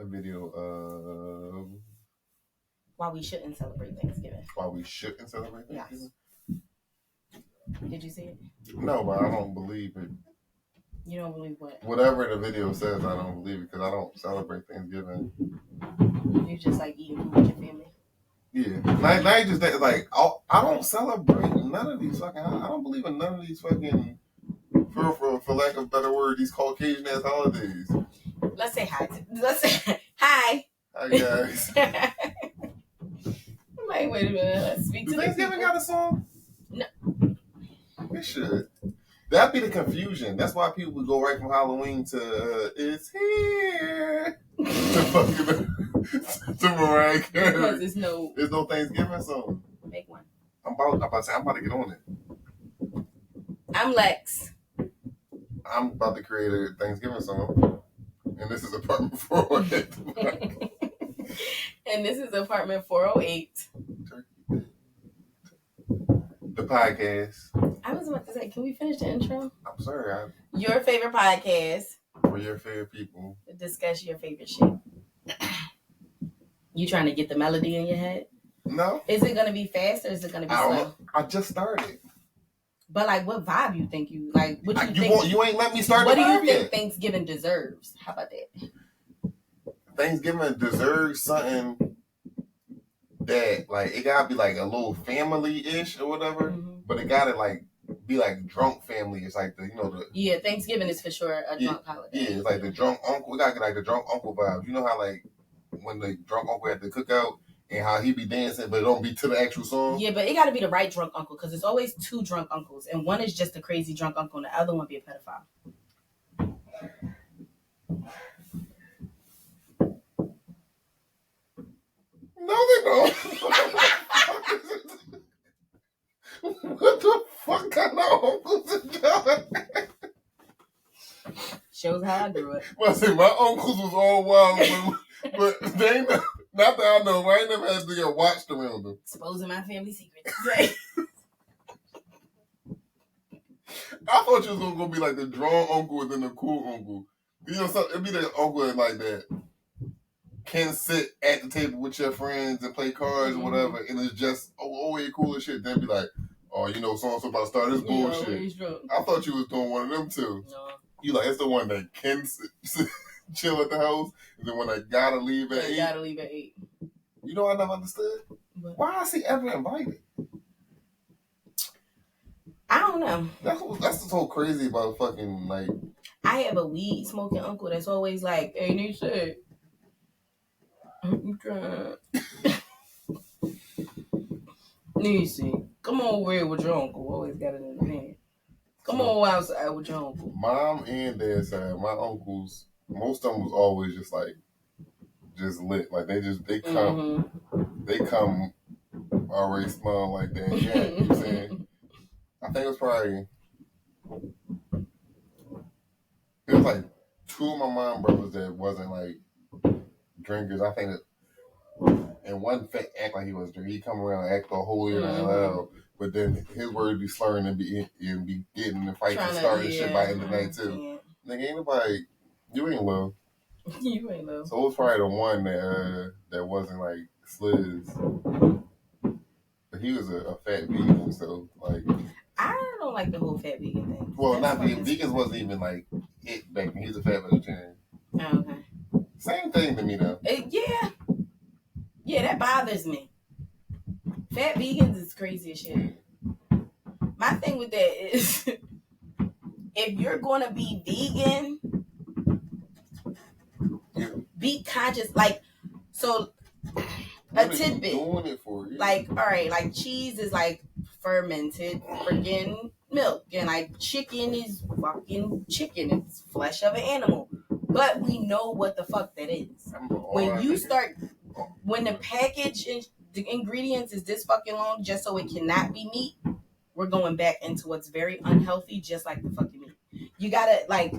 a video of why we shouldn't celebrate Thanksgiving. Why we shouldn't celebrate Thanksgiving? Yes. Did you see it? No, but I don't believe it. You don't believe what? Whatever the video says, I don't believe it because I don't celebrate Thanksgiving. You just like eating food with your family? Yeah. Not just that, like, I don't celebrate none of these fucking, I don't believe in none of these fucking, for lack of a better word, these Caucasian ass holidays. Let's say hi. Let's say hi. Hi, guys. I'm like, wait a minute. Let's speak to Thanksgiving got a song? No. It should. That'd be the confusion. That's why people would go right from Halloween to It's Here to fucking to Mariah Carey. Because there's no Thanksgiving song. Make one. I'm about to get on it. I'm Lex. I'm about to create a Thanksgiving song. And this is apartment 408. And this is apartment 408. The podcast. I was about to say, can we finish the intro? I'm sorry. Your favorite podcast. For your favorite people. Discuss your favorite shit. You trying to get the melody in your head? No. Is it going to be fast or is it going to be slow? I just started. But like, what vibe you think you like? What you think? You ain't let me start. What do you think Thanksgiving deserves? How about that? Thanksgiving deserves something that like it gotta be like a little family-ish or whatever, but it gotta like be like drunk family. It's like the Thanksgiving is for sure a drunk holiday. Yeah, it's like the drunk uncle. We gotta get like the drunk uncle vibe. You know how like when the drunk uncle had the cookout. And how he be dancing, but it don't be to the actual song. Yeah, but it got to be the right drunk uncle because it's always two drunk uncles, and one is just a crazy drunk uncle, and the other one be a pedophile. No, they don't. What the fuck kind of uncles is y'all? Shows how I grew up. Well, I say my uncles was all wild, but they ain't. Not that I know, I ain't never had to get watched around them. Exposing my family secrets. I thought you was gonna be like the drunk uncle and then the cool uncle. You know, it'd be the uncle like that can sit at the table with your friends and play cards or whatever, and it's just way cool as shit. Then be like, oh, you know, so and so about to start this bullshit. I thought you was doing one of them too. No. You like it's the one that can sit, chill at the house, and the one that gotta leave at 8. Gotta leave at 8. You know, I never understood. What? Why is he ever invited? I don't know. That's what's so crazy about fucking like. I have a weed smoking uncle that's always like, "Hey, you said, I'm trying." Nisi, come on over here with your uncle. Always got it in the hand. Come on outside with your uncle. Mom and dad side, my uncles, most of them was always just like, just lit. Like they come already smelling like that. Yeah, you know what I'm saying? I think it was probably, it was like 2 of my mom brothers that wasn't like drinkers. I think that, and one act like he was drinking. He come around and act all holier than loud. But then his word be slurring and be getting in fights and starting shit by the end of the night too. Yeah. Nigga, ain't nobody, you ain't low. You ain't low. So it was probably the one that wasn't like Sliz. But he was a fat vegan, so like. I don't like the whole fat vegan thing. Well, not vegan. Vegans wasn't even like it back then. He was a fat vegetarian. Oh, okay. Same thing to me though. Yeah, that bothers me. Fat vegans is crazy as shit. My thing with that is, if you're gonna be vegan, be conscious. Like, so a tidbit. Doing it for you. Like, all right, like cheese is like fermented freaking milk, and like chicken is fucking chicken. It's flesh of an animal. But we know what the fuck that is. When the package and the ingredients is this fucking long just so it cannot be meat, we're going back into what's very unhealthy, just like the fucking meat. You gotta, like,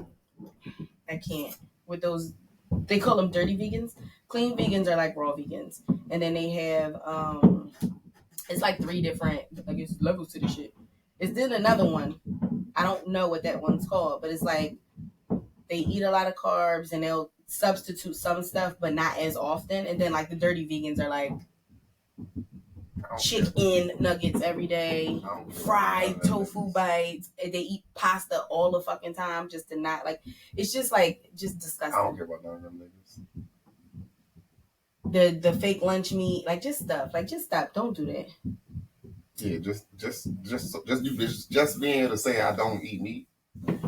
I can't. With those, they call them dirty vegans. Clean vegans are like raw vegans. And then they have, it's like 3 different, I guess, levels to the shit. It's then another one. I don't know what that one's called, but it's like, they eat a lot of carbs and they'll substitute some stuff, but not as often. And then like the dirty vegans are like chicken nuggets every day, fried tofu bites. They eat pasta all the fucking time just to not like. It's just like just disgusting. I don't care about none of them niggas. The fake lunch meat, like just stuff, like just stop. Don't do that. Yeah, just being able to say I don't eat meat.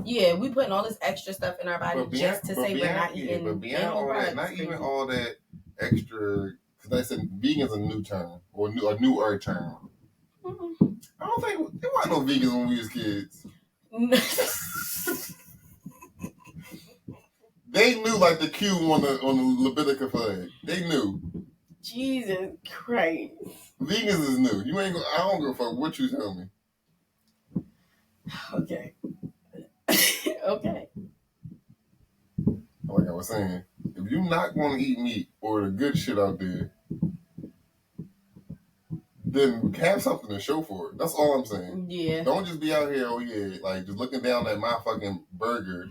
Yeah, we putting all this extra stuff in our body just to say we're not eating. But beyond all that, not even all that extra. Because I said vegan's a new term or a newer term. Mm-hmm. I don't think there weren't no vegans when we was kids. They knew like the Q on the Levitica flag. They knew. Jesus Christ. Vegans is new. You ain't. I don't give a fuck what you tell me. Okay. Okay. Like I was saying, if you're not going to eat meat or the good shit out there, then have something to show for it. That's all I'm saying. Yeah. Don't just be out here, oh yeah, like just looking down at my fucking burger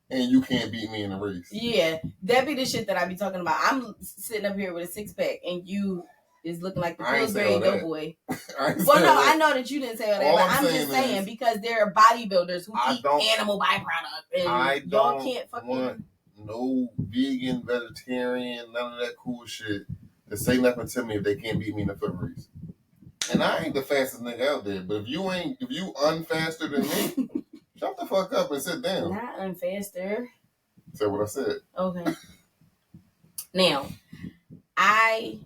and you can't beat me in a race. Yeah. That be the shit that I be talking about. I'm sitting up here with a 6-pack and you is looking like the Pillsbury Doughboy. Well, no, I know that you didn't say all that, but I'm just saying because there are bodybuilders who eat animal byproduct and y'all can't fucking want no vegan, vegetarian, none of that cool shit to say nothing to me if they can't beat me in a foot race. And I ain't the fastest nigga out there, but if you unfaster than me, shut the fuck up and sit down. Not unfaster. Say what I said. Okay. Now, I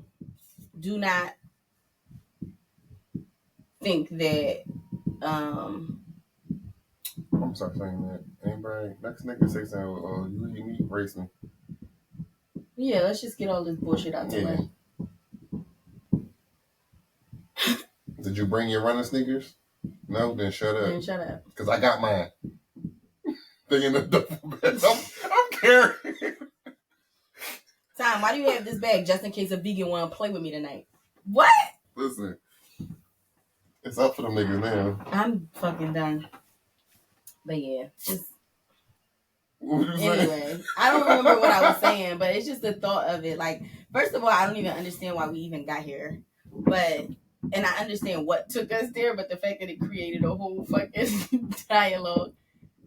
do not think that I'm sorry saying that. Anybody next nigga say something, oh, you eat meat, race me. Yeah, let's just get all this bullshit out the way. Did you bring your running sneakers? No, then shut up. Then shut up. Because I got mine. They in the duffel bag. I'm carrying. Tom, why do you have this bag just in case a vegan want to play with me tonight? What? Listen, it's up for them niggas now. I'm fucking done. But yeah, just anyway, I don't remember what I was saying, but it's just the thought of it. Like, first of all, I don't even understand why we even got here, and I understand what took us there, but the fact that it created a whole fucking dialogue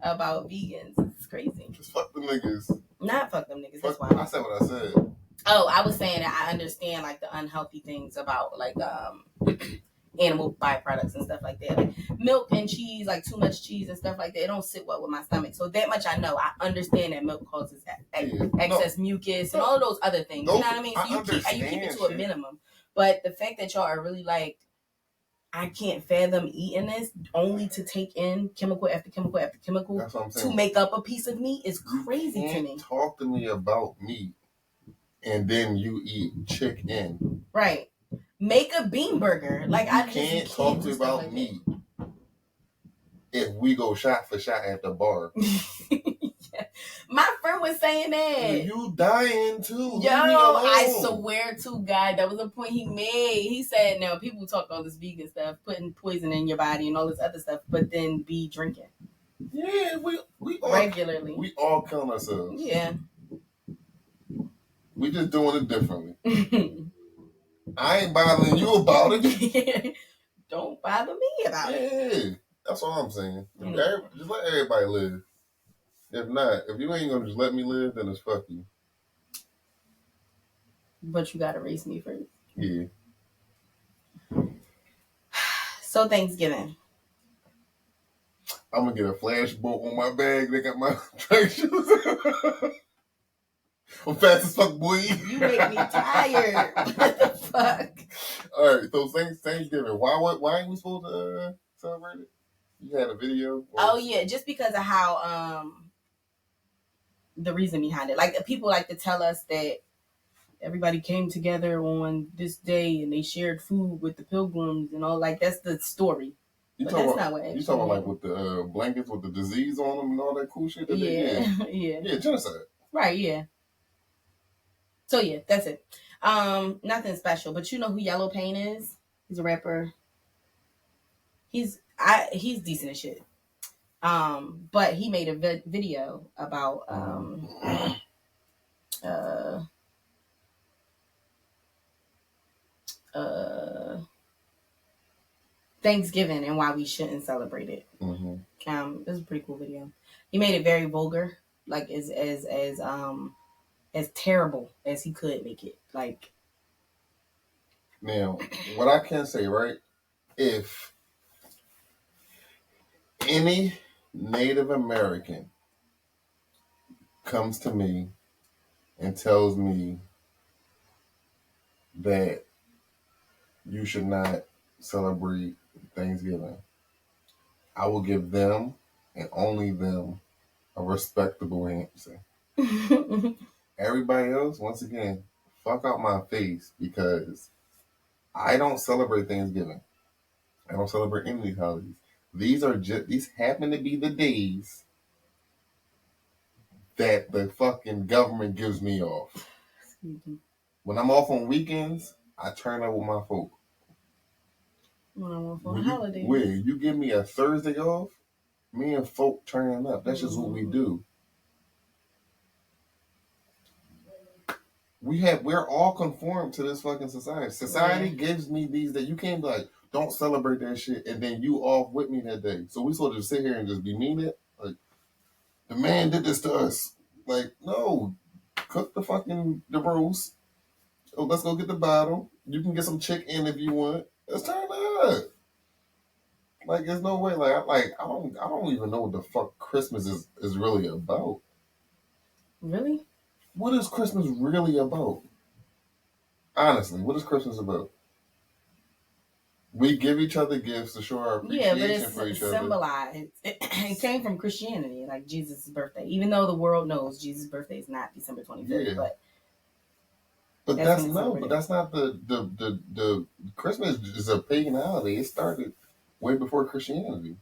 about vegans is crazy. Just fuck them niggas. Not fuck them niggas. That's why I said what I said. Oh, I was saying that I understand like the unhealthy things about like animal byproducts and stuff like that. Like milk and cheese, like too much cheese and stuff like that, it don't sit well with my stomach. So that much I know. I understand that milk causes excess mucus and all of those other things. You know what I mean? So you keep it to a minimum. But the fact that y'all are really like, I can't fathom eating this only to take in chemical after chemical after chemical to make up a piece of meat is crazy to me. Talk to me about meat and then you eat chicken. Right. Make a bean burger. Like you can't talk to me about like meat if we go shot for shot at the bar. Yeah. My friend was saying that. You dying too. Yo, I swear to God, that was a point he made. He said, now people talk all this vegan stuff, putting poison in your body and all this other stuff, but then be drinking. Yeah, we all, regularly. We all killing ourselves. Yeah. We just doing it differently. I ain't bothering you about it. Don't bother me about it. Yeah, that's all I'm saying. Just let everybody live. If not, if you ain't gonna just let me live, then it's fuck you. But you gotta raise me first. Yeah. So Thanksgiving. I'm gonna get a flash bolt on my bag. They got my track shoes. I'm fast as fuck, boy. You make me tired. What the fuck? All right, so Thanksgiving. Why ain't we supposed to celebrate it? You had a video? Oh yeah, just because of how the reason behind it. Like people like to tell us that everybody came together on this day and they shared food with the pilgrims and all. Like that's the story. But that's not what you talking about, like with the blankets with the disease on them and all that cool shit. That yeah, genocide. Right, yeah. So yeah, that's it. Nothing special, but you know who Yellow Pain is? He's a rapper. He's decent as shit. But he made a video about uh, uh, Thanksgiving and why we shouldn't celebrate it. Mm-hmm. It was a pretty cool video. He made it very vulgar, like as terrible as he could make it. Like, now, what I can say, right? If any Native American comes to me and tells me that you should not celebrate Thanksgiving, I will give them and only them a respectable answer. Everybody else, once again, fuck out my face, because I don't celebrate Thanksgiving. I don't celebrate any of these holidays. These happen to be the days that the fucking government gives me off. When I'm off on weekends, I turn up with my folk. When I'm off on holidays. Where you give me a Thursday off, me and folk turning up. That's just what we do. We're all conformed to this fucking society. Society gives me these that you can't be like, don't celebrate that shit, and then you off with me that day. So we supposed to sit here and just be mean it? Like, the man did this to us. Like, no. Cook the roast. Oh, let's go get the bottle. You can get some chicken if you want. Let's turn up. Like, there's no way. I don't even know what the fuck Christmas is really about. Really? What is Christmas really about? Honestly, what is Christmas about? We give each other gifts to show our appreciation for each other. Symbolized. It came from Christianity, like Jesus' birthday. Even though the world knows Jesus' birthday is not December 25th, but that's not the Christmas is a pagan holiday. It started way before Christianity.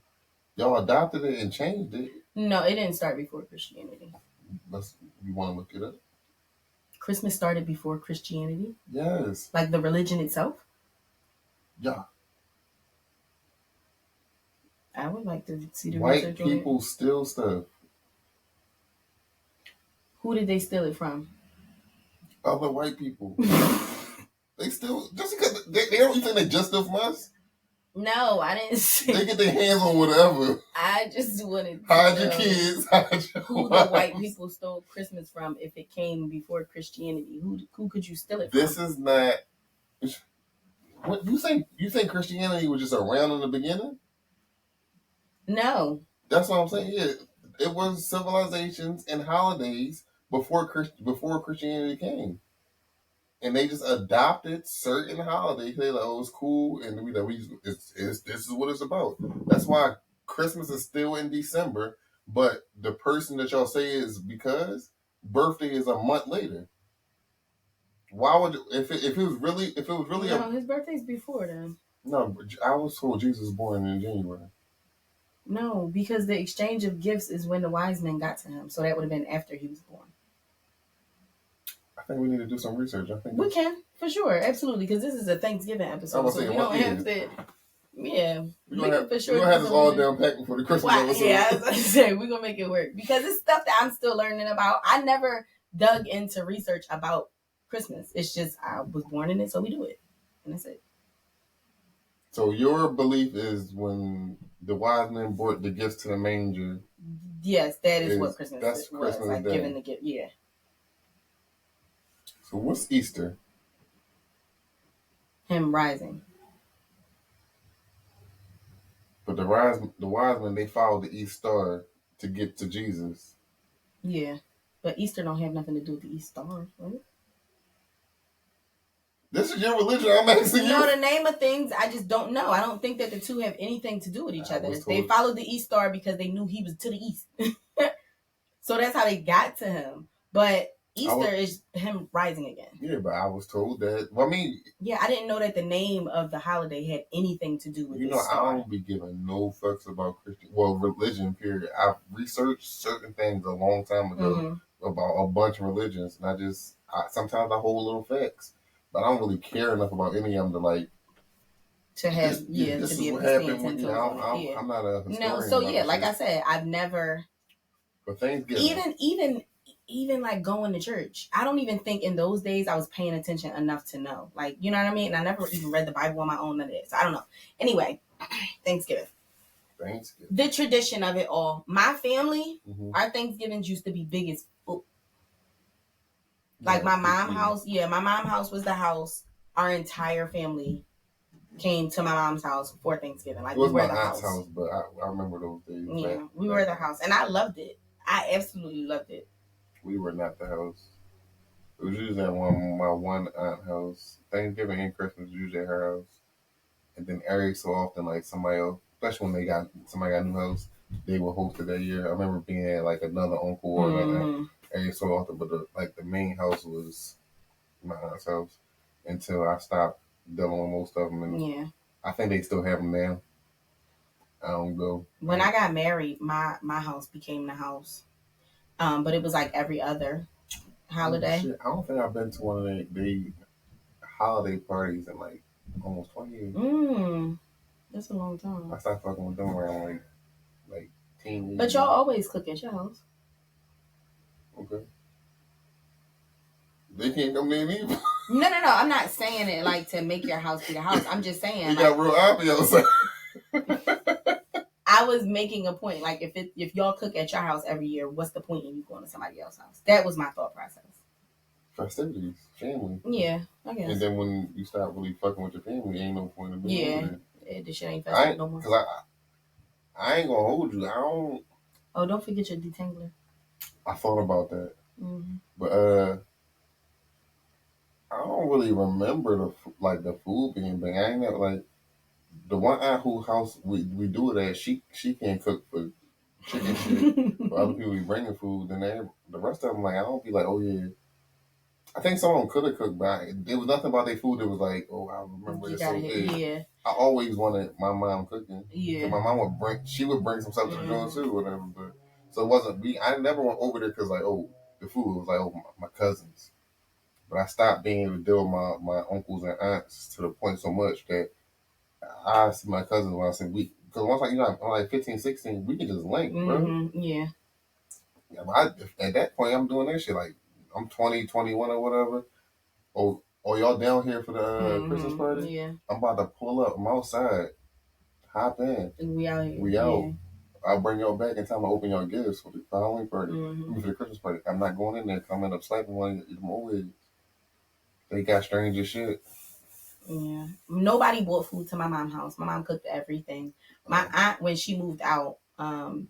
Y'all adopted it and changed it. No, it didn't start before Christianity. You want to look it up? Christmas started before Christianity? Yes. Like the religion itself? Yeah. I would like to see the white research people on it. steal stuff. Who did they steal it from? Other white people. They still, just because they don't, you think they just steal from us? No, I didn't say. They get their hands on whatever. I just wanted to hide your kids. Who the white people stole Christmas from if it came before Christianity? Who could you steal it from? This is not. What you think? You think Christianity was just around in the beginning? No. That's what I'm saying. Yeah, it was civilizations and holidays before Christianity came. And they just adopted certain holidays. They like, oh, it's cool, and this is what it's about. That's why Christmas is still in December, but the person that y'all say is because birthday is a month later. Why would if it was really no, his birthday's before then. No, I was told Jesus was born in January. No, because the exchange of gifts is when the wise men got to him, so that would have been after he was born. I think we need to do some research. We can, for sure, absolutely, because this is a Thanksgiving episode, so we don't have to. Yeah, we're gonna have this all down packed before the Christmas episode. Yeah, I was gonna say we're gonna make it work because it's stuff that I'm still learning about. I never dug into research about Christmas. It's just I was born in it, so we do it, and that's it. So your belief is when the wise men brought the gifts to the manger. Yes, that is what Christmas was. That's Christmas like Day. Giving the gift. Yeah. So what's Easter? Him rising. But the wise men, they followed the East Star to get to Jesus. Yeah, but Easter don't have nothing to do with the East Star, right? This is your religion. I'm asking you. No, the name of things, I just don't know. I don't think that the two have anything to do with each other. They followed the East Star because they knew he was to the east. So that's how they got to him. But Easter is him rising again. Yeah, but I was told that. Well, I mean, yeah, I didn't know that the name of the holiday had anything to do with. I don't be giving no fucks about religion. Period. I've researched certain things a long time ago about a bunch of religions, and sometimes I hold little facts, but I don't really care enough about any of them to like. To have this to be able to to stand 10 toes on it. I'm not a historian. No, so yeah, like I said, I've never. But Thanksgiving. Even even like going to church. I don't even think in those days I was paying attention enough to know. Like, you know what I mean? And I never even read the Bible on my own, none of this. I don't know. Anyway, Thanksgiving. The tradition of it all. My family, our Thanksgivings used to be big as fuck. Like my mom house, my mom house was the house. Our entire family came to my mom's house for Thanksgiving. Like, it was we were my the aunt's house. house, but I remember those days. Yeah, we were the house, and I loved it. I absolutely loved it. We were not the house. It was usually at my one aunt house. Thanksgiving and Christmas was usually at her house, and then every so often, like somebody else, especially when somebody got a new house, they would host it that year. I remember being at like another uncle or another every so often, but the main house was my aunt's house until I stopped dealing with most of them. And I think they still have them now. I don't go. When I got married, my house became the house, but it was like every other holiday. Shit, I don't think I've been to one of the holiday parties in like almost 20 years. That's a long time. I stopped fucking with them around like teen years. But y'all always cook at your house. Okay. They can't come there either. No. I'm not saying it like to make your house be the house. I'm just saying. You got real obvious. I was making a point. Like, if y'all cook at your house every year, what's the point in you going to somebody else's house? That was my thought process. Festivities, family. Yeah, I guess. And then when you start really fucking with your family, ain't no point in being over there. This shit ain't festive no more. Because I ain't gonna hold you. I don't. Oh, don't forget your detangler. I thought about that, but I don't really remember the food being big. I ain't never like the one aunt whose house we do it at. She can't cook for chicken shit. For other people, we bringing food. Then the rest of them, like, I don't be like, oh yeah. I think someone could have cooked, but there was nothing about their food that was like, oh, I remember it so good. Yeah. I always wanted my mom cooking. Yeah. My mom would bring some stuff to the joint too, whatever. But so it wasn't. I never went over there because like, oh, the food. It was like, oh, my cousins. But I stopped being able to deal with my uncles and aunts to the point so much that I see my cousins when I say we. Because once I'm like 15, 16, we can just link, bro. Yeah. At that point, I'm doing that shit. Like, I'm 20, 21 or whatever. Oh, y'all down here for the Christmas party? Yeah. I'm about to pull up. I'm outside. Hop in. We out here. We out. I'll bring y'all back in time to open y'all gifts for the Halloween party. For the Christmas party. I'm not going in there because I'm end up slapping one of them old ladies. They got strange as shit. Yeah. Nobody bought food to my mom's house. My mom cooked everything. My aunt, when she moved out, because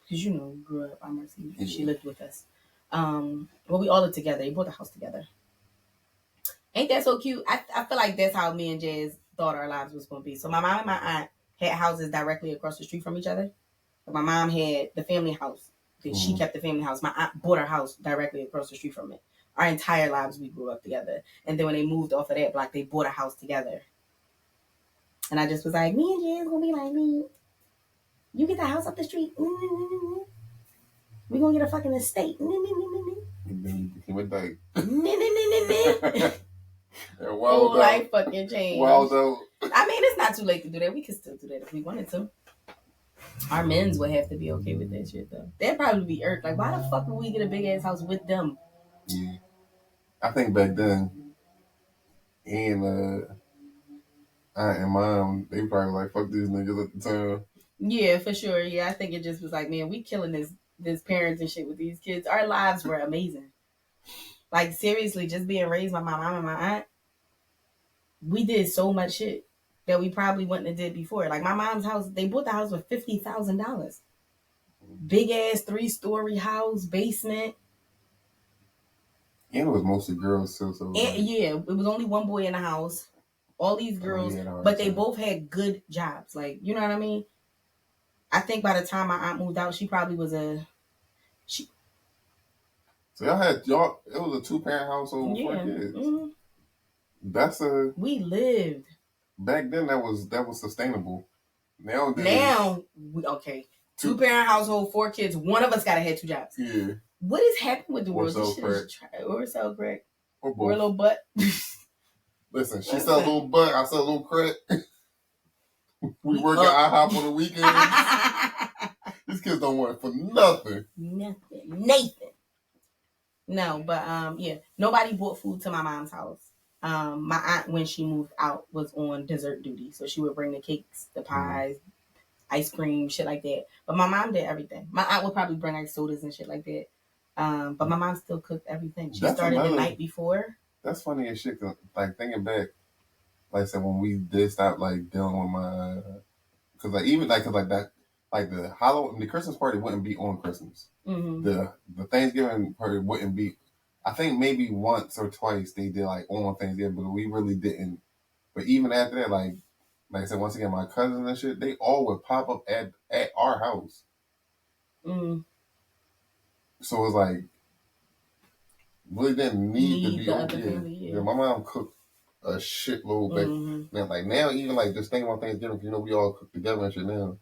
we grew up, I'm Mercy. She lived with us. Well, we all lived together. They bought the house together. Ain't that so cute? I feel like that's how me and Jazz thought our lives was going to be. So my mom and my aunt had houses directly across the street from each other. My mom had the family house. She kept the family house. My aunt bought her house directly across the street from it. Our entire lives, we grew up together. And then when they moved off of that block, they bought a house together. And I just was like, me and Jazz going to be like, me. You get the house up the street. We're going to get a fucking estate. And then you became a dyke. Whole life fucking changed. Wild out. I mean, it's not too late to do that. We could still do that if we wanted to. Our men's would have to be okay with that shit, though. They'd probably be irked. Like, why the fuck would we get a big ass house with them? Yeah. I think back then, and aunt and mom, they probably like, fuck these niggas at the time. Yeah, for sure. Yeah, I think it just was like, man, we killing this parents and shit with these kids. Our lives were amazing. Like, seriously, just being raised by my mom and my aunt, we did so much shit that we probably wouldn't have did before. Like, my mom's house, they bought the house for $50,000. Big ass 3-story house, basement. And it was mostly girls too. So yeah, it was only one boy in the house. All these girls, but they both had good jobs. Like, you know what I mean? I think by the time my aunt moved out, she probably was So it was a 2-parent household with 4 kids. That's we lived. Back then that was sustainable. Now, 2-parent household, 4 kids. One of us gotta have 2 jobs. Yeah. What is happening with the world? Or sell crack. Or a little butt. Listen, she sell a little butt, I sell a little crack. We work at IHOP on the weekends. These kids don't work for nothing. Nathan. No, but yeah, nobody brought food to my mom's house. My aunt, when she moved out, was on dessert duty, so she would bring the cakes, the pies, ice cream, shit like that. But my mom did everything. My aunt would probably bring like sodas and shit like that. But my mom still cooked everything. She started the night before. That's funny as shit. Like thinking back, like I said, when we did stop like dealing with my, because like even like cause like that, like the Halloween, the Christmas party wouldn't be on Christmas. Mm-hmm. The Thanksgiving party wouldn't be. I think maybe once or twice they did like on Thanksgiving, but we really didn't. But even after that, like I said, once again, my cousins and shit, they all would pop up at our house. Mm. So it was like really didn't need to be over here. Yeah, my mom cooked a shitload back. Man, like now, even like just thinking about Thanksgiving, you know, we all cook together and shit now.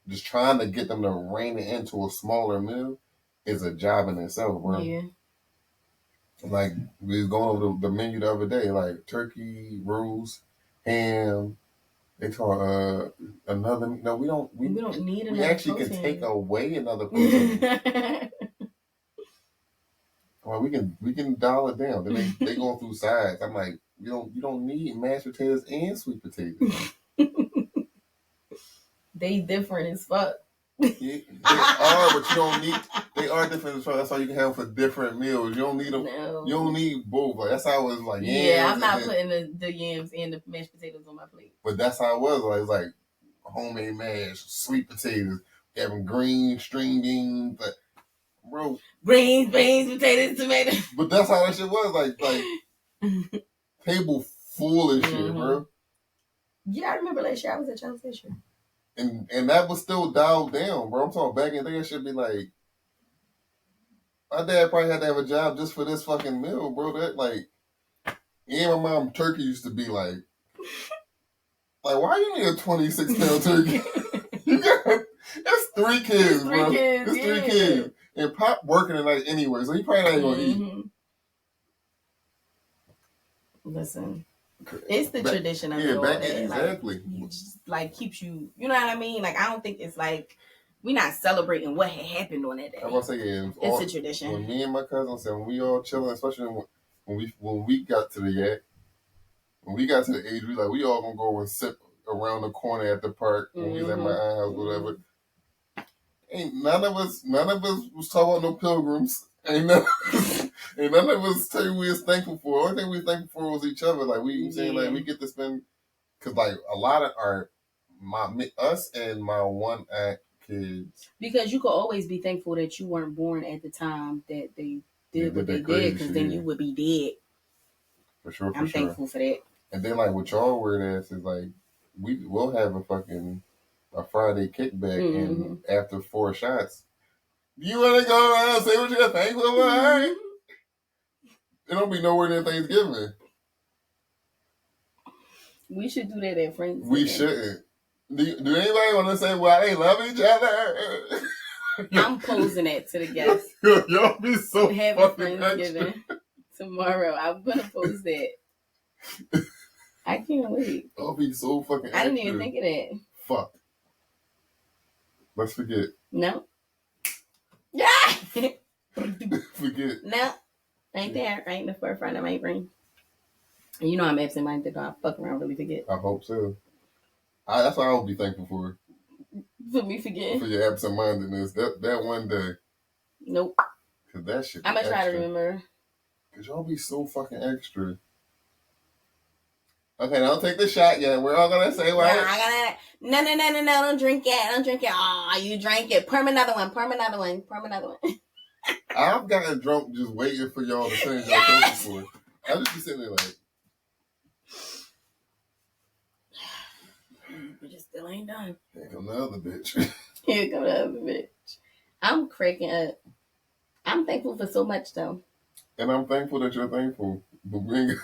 Just trying to get them to rein it into a smaller meal is a job in itself, bro. Yeah. Like we was going over the menu the other day, like turkey, roast, ham. They taught another. No, we don't. We don't need. We actually protein. Can take away another protein. Well, we can dial it down. Then they going through sides. I'm like, you don't need mashed potatoes and sweet potatoes. They different as fuck. Yeah, they are, but you don't need. They are different as fuck. That's why you can have them for different meals. You don't need them. No. You don't need both. Like that's how it was. Like yeah, I'm not putting the yams and the mashed potatoes on my plate. But that's how it was. Like it's like homemade mash, sweet potatoes, having green string beans, but bro, beans, potatoes, tomatoes. But that's how that shit was. Like table full of shit, bro. Yeah, I remember last year I was at Charles Fisher. And that was still dialed down, bro. I'm talking back in the day, it should be like my dad probably had to have a job just for this fucking meal, bro. That like and my mom turkey used to be like why you need a 26-pound turkey? You got it's 3 kids, bro. It's 3 kids. And Pop working tonight anyway, so he probably ain't gonna eat. Listen. It's the tradition of it all. Exactly. Like, like keeps you, you know what I mean? Like I don't think it's like we're not celebrating what had happened on that day. I was gonna say it's a tradition. When me and my cousins said when we all chilling, especially when we got to the age, we all gonna go and sit around the corner at the park when we was at my aunt's house, whatever. Ain't none of us was talking about no pilgrims. Ain't none of us tell you we was thankful for. The only thing we was thankful for was each other. Like we saying like we get to spend because like a lot of us and my one aunt kids. Because you could always be thankful that you weren't born at the time that they did what they did, because then you would be dead. For sure. I'm thankful for that. And then like what y'all weird ass is like we'll have a Friday kickback and after 4 shots. You want to go around and say what you're thankful for? Right? It don't be nowhere near Thanksgiving. We should do that at Friends. We shouldn't. Do anybody want to say why they love each other? I'm posing it to the guests. Y'all be so Have fucking Friendsgiving tomorrow. I'm going to post that. I can't wait. Y'all be so fucking I didn't even think of that. Fuck. Let's forget. No. Yeah. Forget. No. Ain't there. Ain't the forefront of my brain. And you know I'm absent-minded. I fuck around really forget. I hope so. That's what I would be thankful for. For me forgetting? For your absent-mindedness. That one day. Nope. Cause that shit. I'm gonna try to remember. Cause y'all be so fucking extra. Okay, don't take the shot yet. We're all gonna say what? No, don't drink it. Oh, you drank it. Pour me another one. I've gotten drunk just waiting for y'all to finish your toast before. I just be sitting there like. We just still ain't done. Here come the other bitch. I'm cracking up. I'm thankful for so much though. And I'm thankful that you're thankful. But we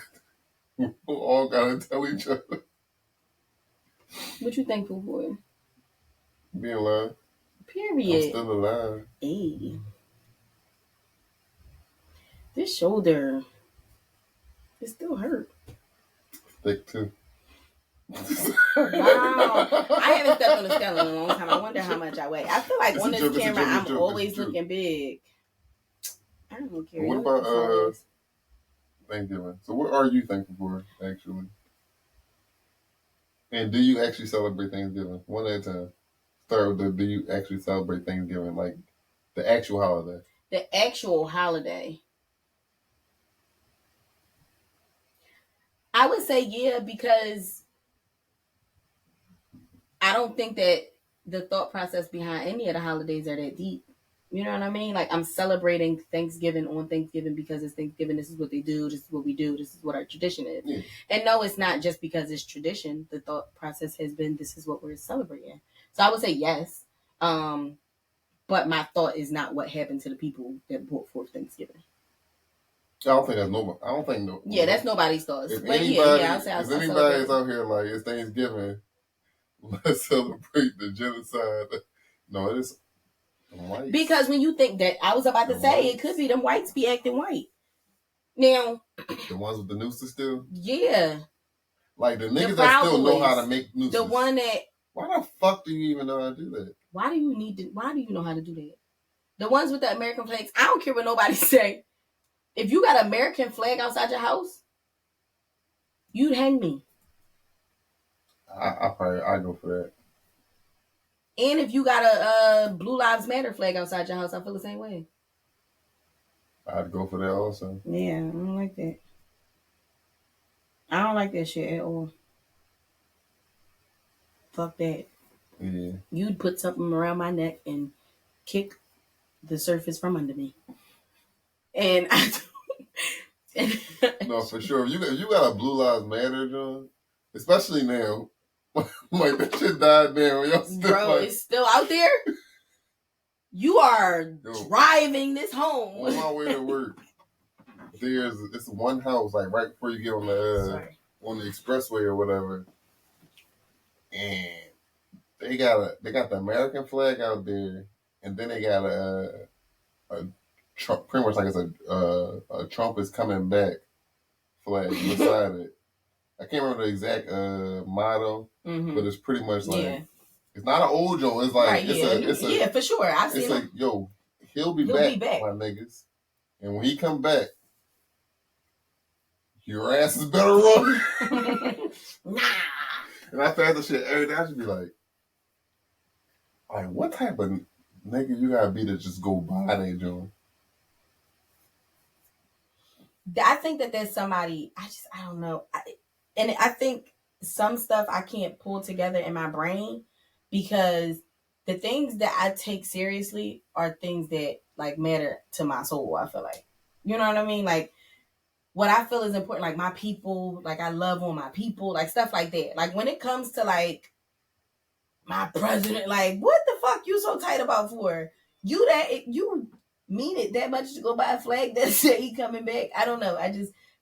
all gotta tell each other. What you thankful for? Being alive. Period. I'm still alive. Hey. This shoulder, it still hurt. Thick too. Wow. I haven't stepped on the scale in a long time. I wonder how much I weigh. I feel like on this camera, I'm always looking big. I don't care. What about Thanksgiving? So what are you thankful for, actually? And do you actually celebrate Thanksgiving? One at a time. Start with do you actually celebrate Thanksgiving, like the actual holiday? The actual holiday. I would say yeah, because I don't think that the thought process behind any of the holidays are that deep. You know what I mean? Like I'm celebrating Thanksgiving on Thanksgiving because it's Thanksgiving. This is what they do. This is what we do. This is what our tradition is. Yeah. And no, it's not just because it's tradition. The thought process has been this is what we're celebrating. So I would say yes. But my thought is not what happened to the people that brought forth Thanksgiving. I don't think that's nobody. I don't think no. Yeah, that's nobody's thoughts. If But anybody, I'll say if anybody's out here like it's Thanksgiving, let's celebrate the genocide. No, it is whites. Because when you think that, I was about to say it could be them whites be acting white. Now, the ones with the nooses still. Yeah. Like the niggas that still know how to make nooses. The one that. Why the fuck do you even know how to do that? Why do you know how to do that? The ones with the American flags. I don't care what nobody say. If you got an American flag outside your house, you'd hang me. I go for that. And if you got a Blue Lives Matter flag outside your house, I feel the same way. I'd go for that also. Yeah, I don't like that. I don't like that shit at all. Fuck that. Yeah. You'd put something around my neck and kick the surface from under me. And no, for sure. You got a Blue Lives Matter, John. Especially now. Like that shit died down. Y'all still bro, it's still out there. You are driving this home. On my way to work, it's one house like right before you get on the expressway or whatever, and they got the American flag out there, and then they got a Trump, pretty much like it's a Trump is coming back flag beside it. I can't remember the exact motto, but it's pretty much like it's not an old joke. It's like it's for sure. I've seen it's like yo, he'll be back, my niggas, and when he come back, your ass is better run. Nah. And I pass the shit every day. I should be like, what type of nigga you gotta be to just go buy that joint? I think that there's somebody. I don't know. And I think some stuff I can't pull together in my brain because the things that I take seriously are things that like matter to my soul. I feel like, you know what I mean? Like what I feel is important, like my people, like I love on my people, like stuff like that. Like when it comes to like my president, like what the fuck you so tight about for? You mean it that much to go buy a flag that say he coming back? I don't know.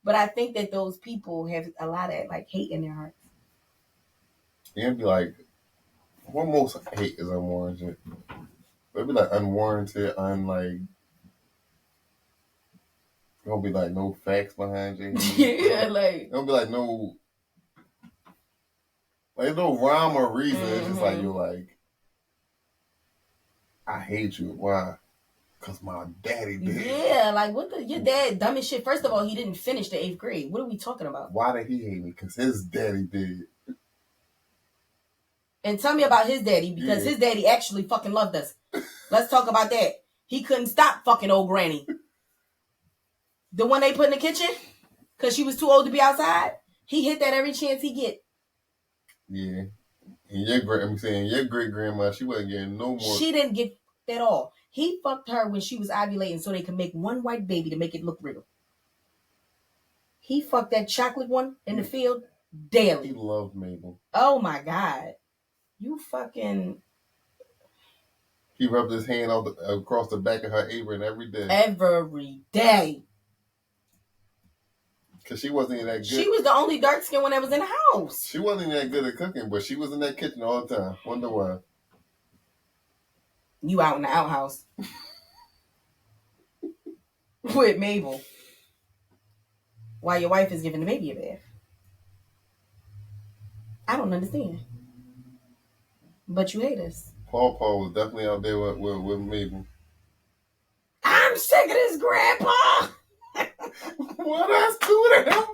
But I think that those people have a lot of like hate in their hearts. And be like, what most hate is unwarranted. It'd be like unwarranted, unlike. Gonna be like no facts behind you. Yeah, like gonna be like no rhyme or reason. It's just like you're like, I hate you. Why? Because my daddy did. Yeah, like your dad dumb as shit. First of all, he didn't finish the 8th grade. What are we talking about? Why did he hate me? Because his daddy did. And tell me about his daddy, because his daddy actually fucking loved us. Let's talk about that. He couldn't stop fucking old granny. The one they put in the kitchen, because she was too old to be outside. He hit that every chance he get. Yeah. And your great grandma, she wasn't getting no more. She didn't get that all. He fucked her when she was ovulating so they could make one white baby to make it look real. He fucked that chocolate one in the field daily. He loved Mabel. Oh my God. You fucking... He rubbed his hand across the back of her apron every day. Every day. Because she wasn't even that good. She was the only dark skin one that was in the house. She wasn't even that good at cooking, but she was in that kitchen all the time. Wonder why. You out in the outhouse. With Mabel. While your wife is giving the baby a bath. I don't understand. But you hate us. Paul was definitely out there with Mabel. I'm sick of this, Grandpa. What else to them?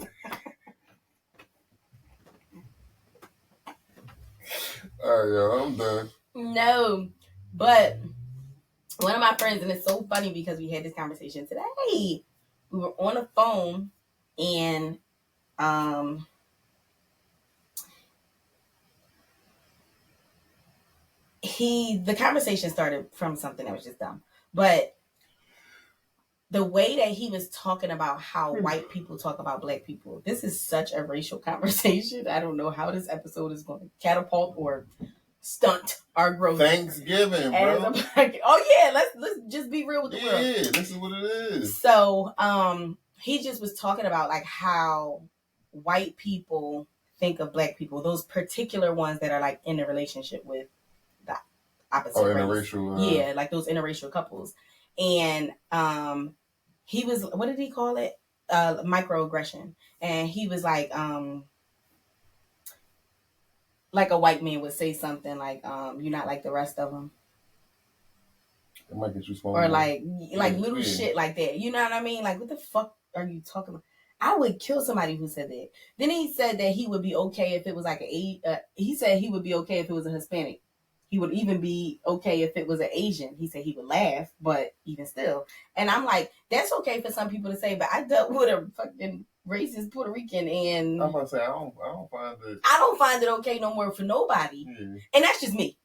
All right, yo, I'm done. No, but one of my friends, and it's so funny because we had this conversation today. We were on the phone, and the conversation started from something that was just dumb, but the way that he was talking about how white people talk about black people, this is such a racial conversation. I don't know how this episode is going to catapult or stunt our growth. Thanksgiving, bro. Oh yeah, let's just be real with the world. Yeah, this is what it is. So, he just was talking about like how white people think of black people, those particular ones that are like in a relationship with the opposite race. Interracial. Yeah, like those interracial couples. And he was, what did he call it? Microaggression. And he was like a white man would say something like, you're not like the rest of them. It might get you small. Or like little shit like that. You know what I mean? Like, what the fuck are you talking about? I would kill somebody who said that. Then he said that he would be okay if it was like he said he would be okay if it was a Hispanic. He would even be okay if it was an Asian. He said he would laugh, but even still. And I'm like, that's okay for some people to say, but I dealt with a fucking racist Puerto Rican, and I'm about to say I don't find it. I don't find it okay no more for nobody. Yeah. And that's just me.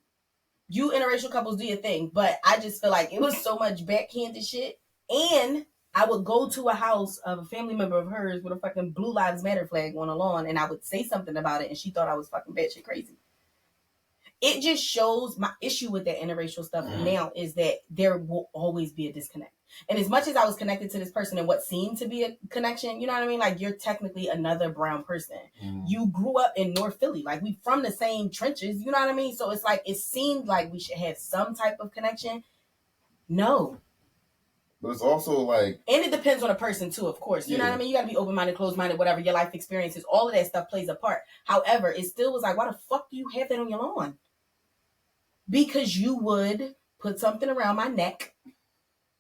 You interracial couples do your thing, but I just feel like it was so much backhanded shit. And I would go to a house of a family member of hers with a fucking Blue Lives Matter flag on the lawn, and I would say something about it, and she thought I was fucking batshit crazy. It just shows my issue with that interracial stuff now is that there will always be a disconnect. And as much as I was connected to this person and what seemed to be a connection, you know what I mean? Like, you're technically another brown person. You grew up in North Philly. Like, we from the same trenches, you know what I mean? So it's like, it seemed like we should have some type of connection. No. But it's also like... And it depends on a person too, of course. You know what I mean? You got to be open-minded, closed-minded, whatever. Your life experiences, all of that stuff plays a part. However, it still was like, why the fuck do you have that on your lawn? Because you would put something around my neck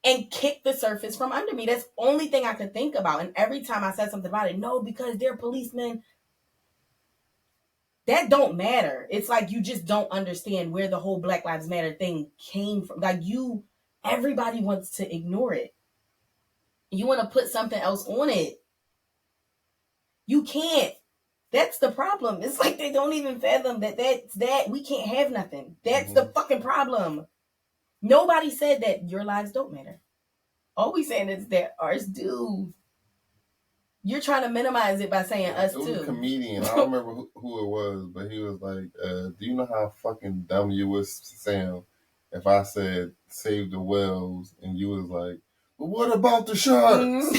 and kick the surface from under me. That's the only thing I could think about. And every time I said something about it, no, because they're policemen. That don't matter. It's like you just don't understand where the whole Black Lives Matter thing came from. Like, everybody wants to ignore it. You want to put something else on it. You can't. That's the problem. It's like they don't even fathom that we can't have nothing. That's the fucking problem. Nobody said that your lives don't matter. All we saying is that ours do. You're trying to minimize it by saying us too. It was a comedian. I don't remember who it was, but he was like, do you know how fucking dumb you would sound if I said save the whales and you was like, but what about the sharks?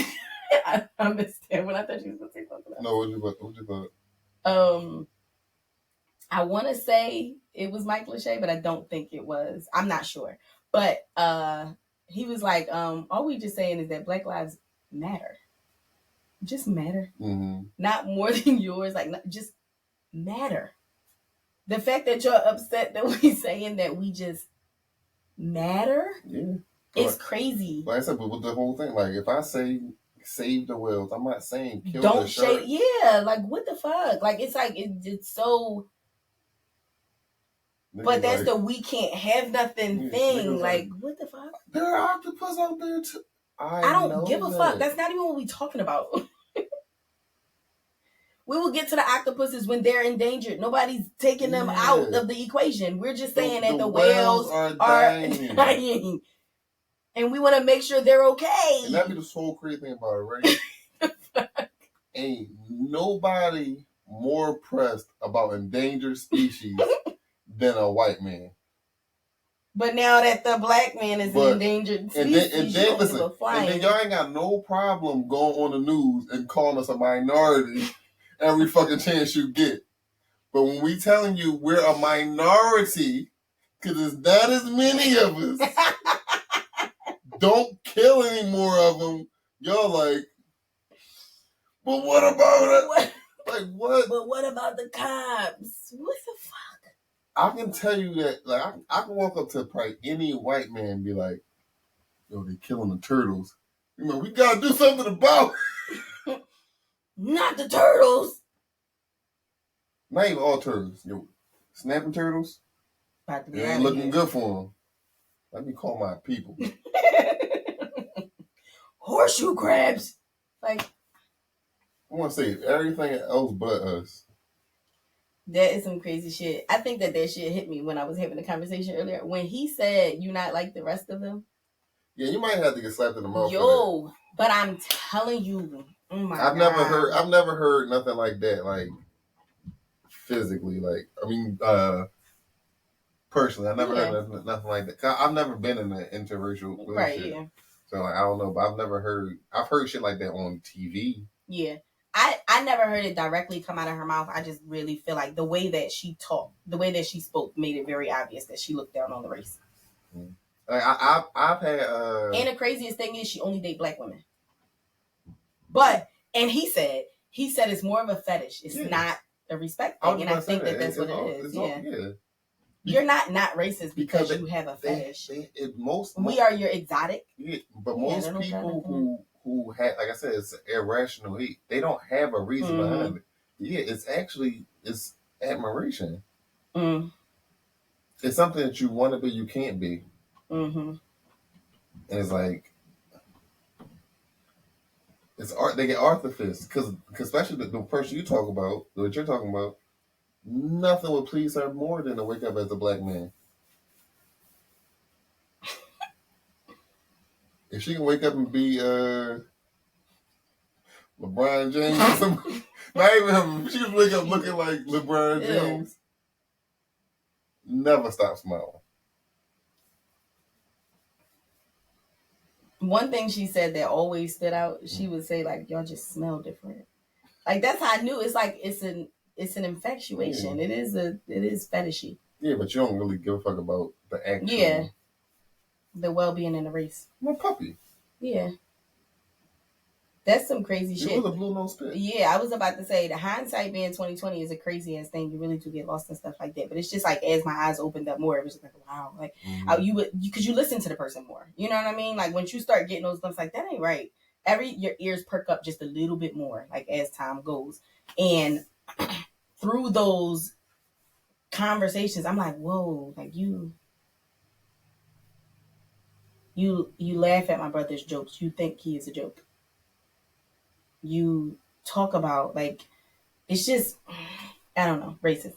I understand when I thought you was going to say something else. No, what you thought? I want to say it was Mike Lachey, but I don't think it was. I'm not sure. But he was like, all we just saying is that Black lives matter. Just matter. Not more than yours. Like, just matter. The fact that you're upset that we saying that we just matter is crazy. Like I said, but with the whole thing, like if I say save the whales, I'm not saying kill don't the shark. Like what the fuck? Like it's like it's so. But that's like, the we can't have nothing thing. Like what the fuck? There are octopus out there too. I don't give a fuck. That's not even what we talking about. We will get to the octopuses when they're endangered. Nobody's taking them out of the equation. We're just saying that the whales are dying. And we want to make sure they're okay. And that'd be the whole crazy thing about it, right? Ain't nobody more pressed about endangered species than a white man. But now that the black man is an endangered species, and then listen, and then y'all ain't got no problem going on the news and calling us a minority every fucking chance you get. But when we telling you we're a minority, because there's not as many of us, don't kill any more of them. Y'all like, but what about it? Like what? But what about the cops? What the fuck? I can tell you that, like, I can walk up to probably any white man and be like, yo, they killing the turtles. You know, we gotta do something about it. Not the turtles. Not even all turtles. Yo, snapping turtles. It ain't looking good for them. Let me call my people. Horseshoe crabs. Like, I want to save everything else but us. That is some crazy shit. I think that shit hit me when I was having the conversation earlier. When he said, "You not like the rest of them." Yeah, you might have to get slapped in the mouth. Yo, but I'm telling you, oh my God. I've never heard nothing like that. Like physically, like I mean, personally, I never heard nothing like that. I've never been in an interracial relationship. Right, yeah. So like, I don't know, but I've heard shit like that on TV. Yeah. I never heard it directly come out of her mouth. I just really feel like the way that she talked, the way that she spoke made it very obvious that she looked down on the race. Mm. Like, I've had and the craziest thing is she only date black women. But and he said it's more of a fetish. It's not a respect thing. And I think that's what it is. Yeah. You're not racist because you have a fetish. We are your exotic. Yeah, but most people who have, like I said, it's irrational hate. They don't have a reason behind it. Yeah, it's admiration. Mm. It's something that you want to be, you can't be. Mm-hmm. And it's like, it's art. They get artifice because especially the person you talk about, what you're talking about, nothing would please her more than to wake up as a black man. If she can wake up and be LeBron James or something, not even him. She can wake up looking like LeBron James. Never stop smiling. One thing she said that always stood out, she would say, like, y'all just smell different. Like, that's how I knew. It's like it's an infatuation. Yeah. It is fetishy. Yeah, but you don't really give a fuck about the actual. Yeah. The well-being in the race. I'm a puppy. Yeah. That's some crazy shit. It was a blue nose spit. Yeah, I was about to say the hindsight being 2020 is a crazy ass thing. You really do get lost in stuff like that. But it's just like as my eyes opened up more, it was just like wow, like because you listen to the person more. You know what I mean? Like once you start getting those glimpses, like that ain't right. Your ears perk up just a little bit more, like as time goes, and through those conversations, I'm like, whoa, like you laugh at my brother's jokes. You think he is a joke. You talk about, like, it's just, I don't know, racist.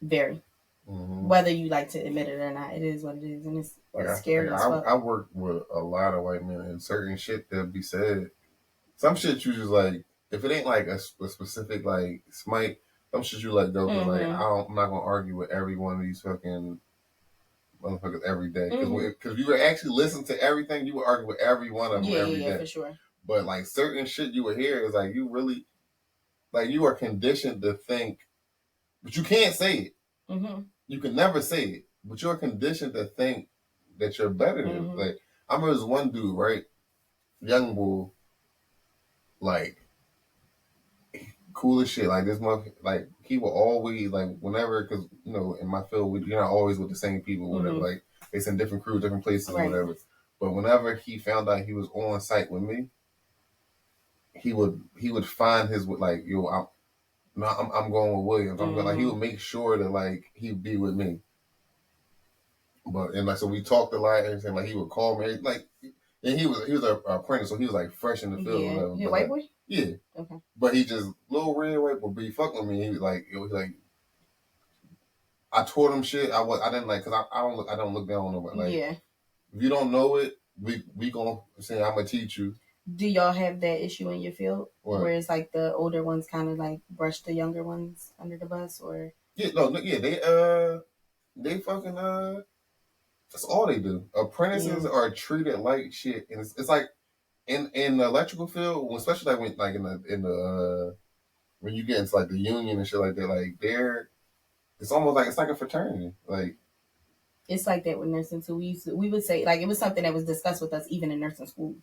Very. Mm-hmm. Whether you like to admit it or not, it is what it is. And it's scary as fuck. I work with a lot of white men and certain shit that be said. Some shit you just like, if it ain't like a specific, like, smite, some shit you let go. Mm-hmm. Like, I'm not going to argue with every one of these fucking motherfuckers every day. Because you would actually listen to everything, you would argue with every one of them every day. Yeah, for sure. But like certain shit you would hear is like you really, like you are conditioned to think, but you can't say it. Mm-hmm. You can never say it, but you're conditioned to think that you're better than. Mm-hmm. Like I remember this one dude, right, young bull, like cool as shit. Like this month, like he will always like whenever, because you know in my field you're not always with the same people, whatever. Mm-hmm. Like it's in different crews, different places, right. Whatever. But whenever he found out he was on site with me, he would find his like yo I'm going with Williams. I'm like he would make sure that like he'd be with me. But and like so we talked a lot and like he would call me like and he was a apprentice so he was like fresh in the field. Yeah, he a white boy. Yeah. Okay. But he just little red white boy, but he fucked with me. He was like it was like I taught him shit. I didn't like because I don't look down on nobody. Like yeah. If you don't know it, we gonna say I'm gonna teach you. Do y'all have that issue in your field? What? Where it's like the older ones kind of like brush the younger ones under the bus or? Yeah, they fucking that's all they do. Apprentices are treated like shit. And it's like in the electrical field, especially like when like in the when you get into like the union and shit like that, like it's almost like it's like a fraternity. Like it's like that with nursing too. We would say like it was something that was discussed with us even in nursing school.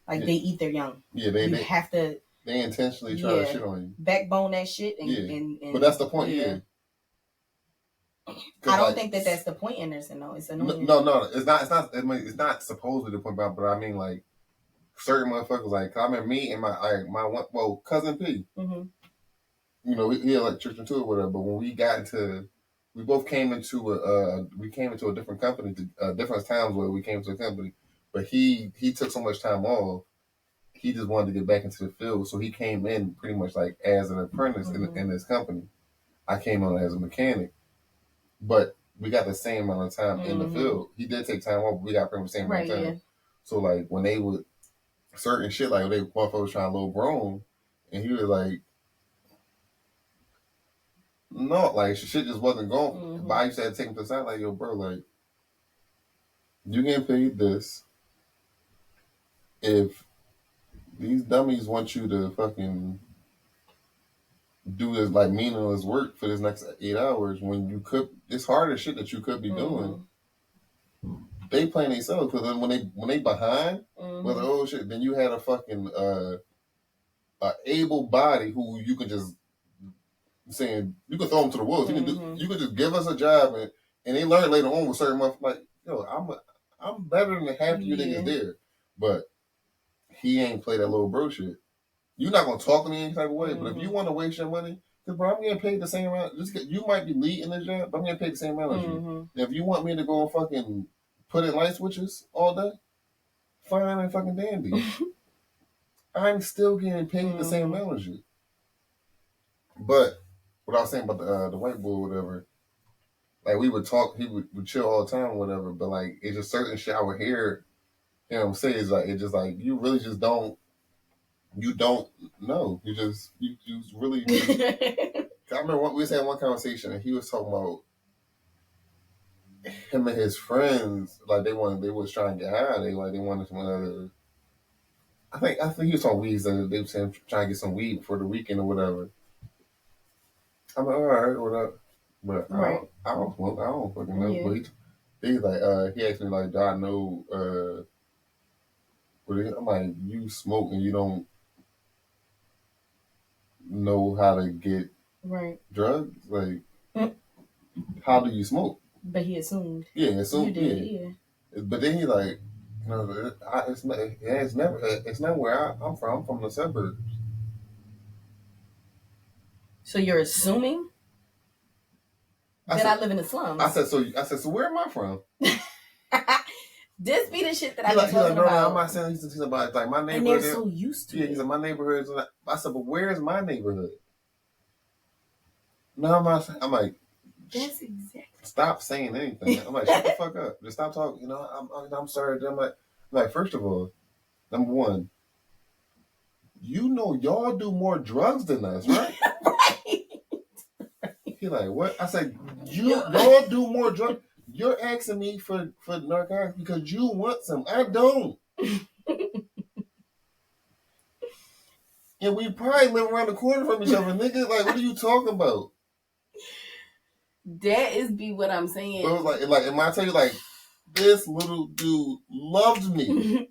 Like they eat their young. Yeah, they have to. They intentionally try to shit on you. Backbone that shit. And but that's the point. Yeah. I don't think that that's the point in nursing, though. It's annoying. No, it's not. It's not. I mean, it's not supposed to be the point, but I mean, like certain motherfuckers, like I remember me and my one, cousin P. Mm-hmm. You know, he had like church and tour or whatever. But when we got into, we both came into a different company, different times where we came to a company. But he took so much time off, he just wanted to get back into the field, so he came in pretty much like as an apprentice in this company. I came on as a mechanic, but we got the same amount of time in the field. He did take time off, but we got pretty much the same amount of time. Yeah. So like when they would certain shit, like they motherfuckers trying to low grown, and he was like, no, like shit just wasn't going. But I used to have to take him to the side, like, yo, bro, like you getting paid this. If these dummies want you to fucking do this like meaningless work for this next 8 hours when you could, it's harder shit that you could be doing. They playing themselves because then when they behind with the old shit, then you had a fucking able body who you can just saying you can throw them to the wolves. You can just give us a job and they learn later on with certain months like, yo, I'm better than half of you niggas there, but he ain't play that little bro shit. You're not gonna talk to me any type of way, but if you want to waste your money, because bro, I'm getting paid the same amount. You might be leading this job, but I'm getting paid the same amount as you. If you want me to go and fucking put in light switches all day, fine and fucking dandy. I'm still getting paid the same amount as you. But what I was saying about the white boy, or whatever, like we would talk, he would chill all the time, or whatever. But like it's just certain shit I would hear him say is like it's just like you really just don't. You don't know. You really. I remember we was having one conversation and he was talking about him and his friends. Like they was trying to get high. They wanted some other. I think he was on weed. And they were saying trying to get some weed for the weekend or whatever. I'm like, all right, what up? But right. I don't smoke. I don't fucking know. Yeah. But he's like, he asked me like, do I know? I'm like, you smoke and you don't know how to get drugs? Like, how do you smoke? But he assumed. Yeah, assumed. You did, yeah. But then he like, you know, it's not where I'm from. I'm from the suburbs. So you're assuming that I live in the slums? I said, so where am I from? This be the shit that I be talking about. No, I'm not saying he's about like my neighborhood. And they're so used to it. Yeah, he said my neighborhood. I said, but where is my neighborhood? No, I'm not. I'm like, that's exactly. Stop saying anything. I'm like, shut the fuck up. Just stop talking. You know, I'm sorry. I'm like, first of all, number one, you know, y'all do more drugs than us, right? Right. He like, what? I said, y'all do more drugs. You're asking me for narcotics because you want some. I don't. And we probably live around the corner from each other, nigga. Like, what are you talking about? That is be what I'm saying. But it was like, and I tell you, like, this little dude loved me.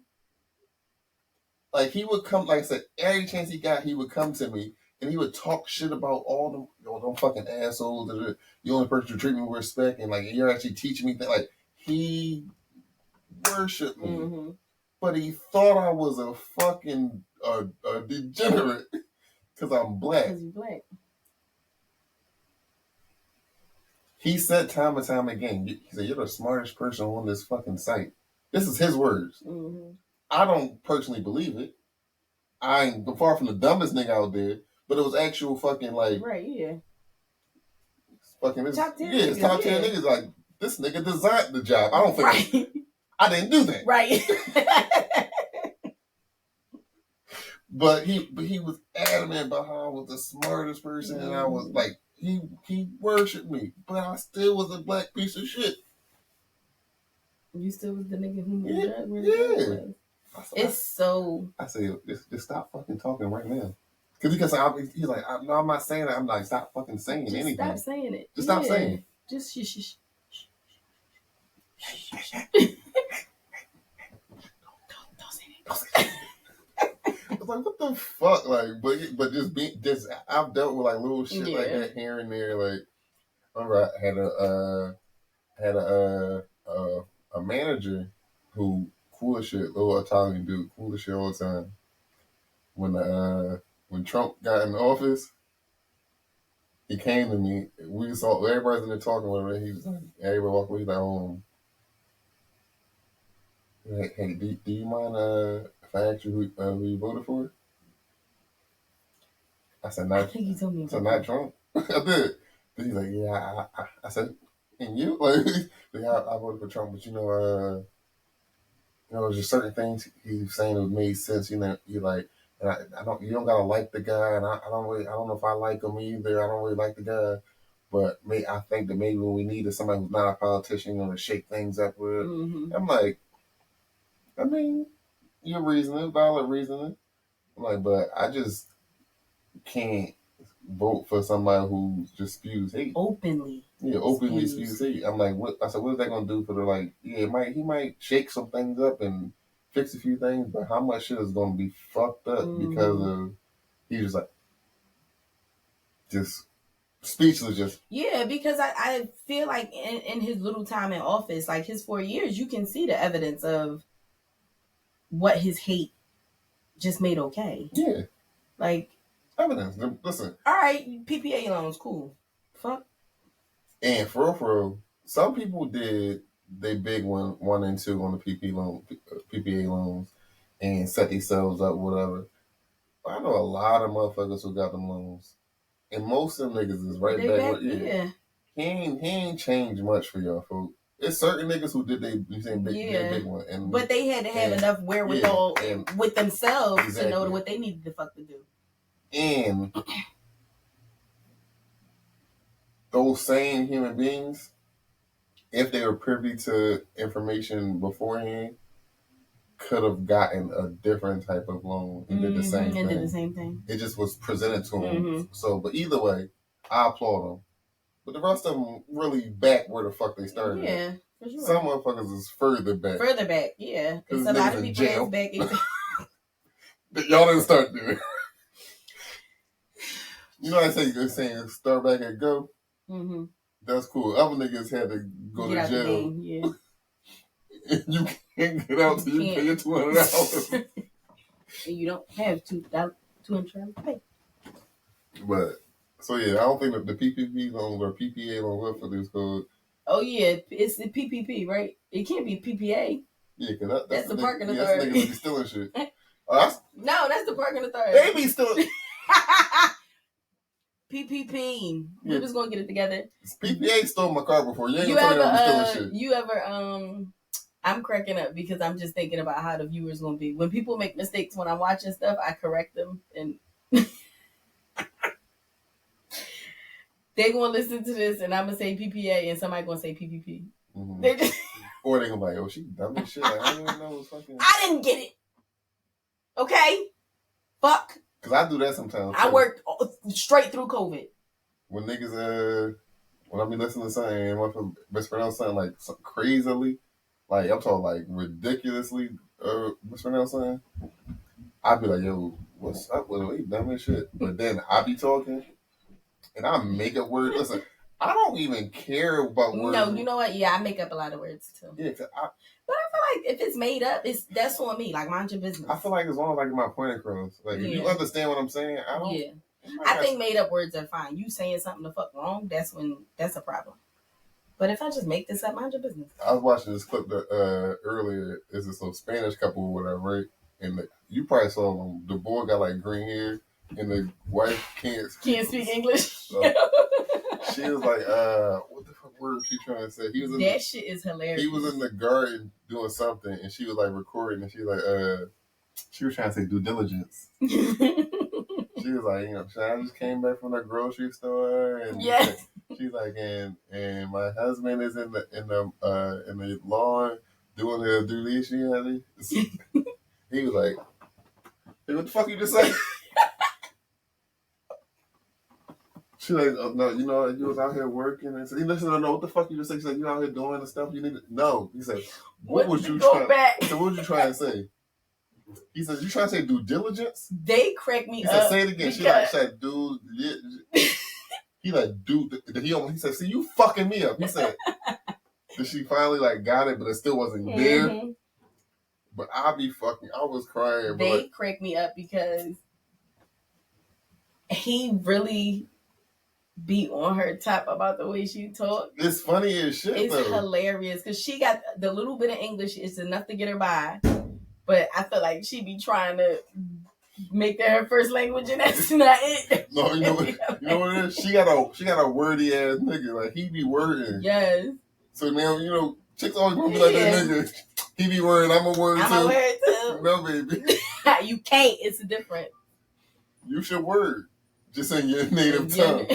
Like, he would come, like I said, every chance he got, he would come to me, and he would talk shit about all them fucking assholes. That the only person who treat me with respect, and, like, you're actually teaching me things. Like, he worshipped me. But he thought I was a fucking a degenerate because I'm black. Because you're black. He said time and time again, he said, you're the smartest person on this fucking site. This is his words. I don't personally believe it. I ain't far from the dumbest nigga out there, but it was actual fucking like... Right, yeah. Fucking... Top 10 niggas. Top 10 niggas. Like, this nigga designed the job. I don't think... Right. I didn't do that. Right. But he was adamant about how I was the smartest person, and I was like... He worshipped me, but I still was a black piece of shit. You still was the nigga who moved up? It's so... I said, just stop fucking talking right now. Because he's like, no, I'm not saying that. I'm like, stop fucking saying just anything. Stop saying it. Just stop saying it. Just shh. Don't say that. I was like, what the fuck? Like, but just I've dealt with like little shit like that here and there. Like, remember I had a manager who cool as shit, little Italian dude, cool as shit all the time. When Trump got in office, he came to me. We saw everybody's in there talking with him. He was like, everybody walk away. He's like, hey, do you mind if I ask you who you voted for? I said, I not. think you told me. I said, not Trump. I did. Then he's like, yeah. I said, and you? Like, yeah, I voted for Trump, but there's just certain things he was saying that made sense. You like, and I don't, you don't gotta like the guy, and I don't know if I like him either. I don't really like the guy, but I think that maybe what we need is somebody who's not a politician, to shake things up with. Mm-hmm. I'm like, I mean, you're reasoning, valid reasoning. I'm like, but I just can't vote for somebody who just spews hate. Openly. Yeah, openly spews hate. I'm like, what? I said, what is that gonna do for the Yeah, he might shake some things up and fix a few things, but how much shit is gonna be fucked up because of he was like just speechless. Just yeah, because I feel like in his little time in office, like his 4 years, you can see the evidence of what his hate just made okay. Yeah, like evidence. Listen, all right, PPA loans, cool. Fuck. And for real, some people did they big 1 and 2 on the PPA loans, and set themselves up, whatever. But I know a lot of motherfuckers who got them loans, and most of them niggas is right back. Yeah. He ain't changed much for y'all, folks. There's certain niggas who did they big one, but they had to have enough wherewithal with themselves to know what they needed to fuck to do. And those same human beings, if they were privy to information beforehand, could have gotten a different type of loan and did the same thing. Did the same thing. It just was presented to them. So, but either way, I applaud them. But the rest of them really back where the fuck they started. Yeah, for sure. Some motherfuckers is further back. Yeah. It's a lot of people that's back. Y'all didn't start doing. You know, they're saying start back and go. Mm-hmm. That's cool. Other niggas had to go to jail. Yeah. You can't get out till you pay your $200. And you don't have $200 to pay. But so yeah, I don't think that the PPP loans or PPA loans, what for this code. Oh yeah, it's the PPP, right? It can't be PPA. Yeah, because that's the parking authority. That's niggas be stealing shit. No, that's the parking authority. They be stealing. PPP. We're just gonna get it together. PPA stole my car before. You ain't gonna tell me I'm stealing shit. You ever I'm cracking up because I'm just thinking about how the viewers gonna be. When people make mistakes when I'm watching stuff, I correct them, and they're gonna listen to this, and I'm gonna say PPA, and somebody gonna say PPP. Mm-hmm. Or they gonna be like, "Oh, she dumb as shit." Like, I didn't even know it was fucking. I didn't get it. Okay, fuck. Cause I do that sometimes. I worked straight through COVID. When niggas when I be listening to something, and my best friend else something like crazily. Like, I'm talking like ridiculously mispronounced something. I'd be like, yo, what's up with it? Dumb as shit. But then I be talking and I make up words. Listen, I don't even care about words. No, you know what? Yeah, I make up a lot of words too. Yeah, but I feel like if it's made up, that's on me. Like, mind your business. I feel like as long as I get my point across. Like, if you understand what I'm saying, I don't. Yeah. I think made up words are fine. You saying something the fuck wrong, that's a problem. But if I just make this up, mind your business. I was watching this clip that earlier. It's this little Spanish couple or whatever, right? And you probably saw them. The boy got like green hair, and the wife can't speak English. So she was like, what the fuck word was she trying to say? He was shit is hilarious. He was in the garden doing something, and she was like recording, and she was like, she was trying to say due diligence. She was like, I just came back from the grocery store, and she's like, and my husband is in the lawn doing his duty. He was like, hey, what the fuck you just say? She like, oh, no, you was out here working, and so he listened to know what the fuck you just say. She said, you out here doing the stuff you need to. No, he said, what was you trying? So what was you trying to say? He says, you trying to say due diligence? They crack me up. He said, say it again. She said, due He like, dude, he said, see, you fucking me up. He said, that she finally like got it, but it still wasn't there. Mm-hmm. But I was crying. They like, cracked me up because he really be on her top about the way she talk. It's funny as shit. It's though. hilarious because she got the little bit of English is enough to get her by. But I feel like she be trying to make that her first language, and that's not it. No, you know what it is? She got a wordy ass nigga. Like he be wording. Yes. So now chicks always gonna be like that nigga. He be wording. I'm a word too. I'm a word too. No, baby. You can't. It's different. You should word just in your native tongue.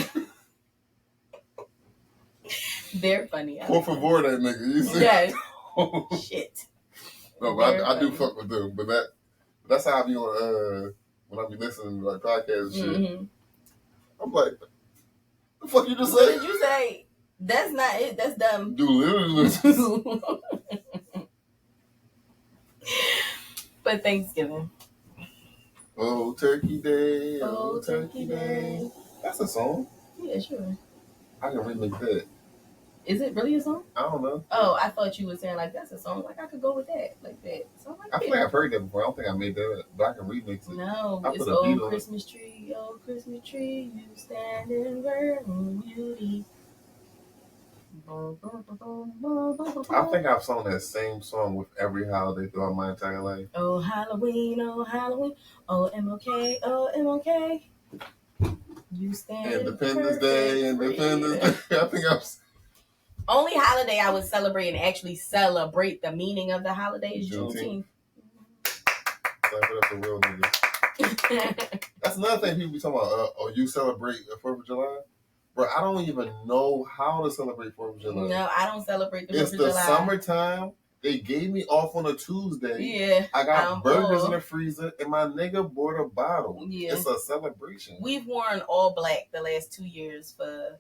They're funny. Por favor, that nigga. You see? Yes. Shit. No, but I do fuck with them. But that's how I be on when I be listening to like podcasts and shit. Mm-hmm. I'm like, the fuck you just What say? did you say? That's not it. That's dumb. Do literally. But Thanksgiving. Oh, Turkey Day. Oh, Turkey Day. That's a song. Yeah, sure. I can remake that. Is it really a song? I don't know. Oh, I thought you were saying like that's a song. Like I could go with that, like that. So I'm like, I feel like I've heard that before. I don't think I made that up, but I can remix it. No, I it's put a beat old on Christmas tree, old Christmas tree, you stand in virgin beauty. I think I've sung that same song with every holiday throughout my entire life. Oh Halloween, oh Halloween, oh MLK, oh MLK. You stand Independence Day, Independence Day. I think I've. Only holiday I would celebrate and actually celebrate the meaning of the holiday is Juneteenth. Clap it up for real niggas. That's another thing people be talking about. Oh, you celebrate 4th of July? Bro, I don't even know how to celebrate 4th of July. No, I don't celebrate the 4th of July. It's the summertime. They gave me off on a Tuesday. Yeah. I got burgers in the freezer, and my nigga bought a bottle. Yeah. It's a celebration. We've worn all black the last 2 years for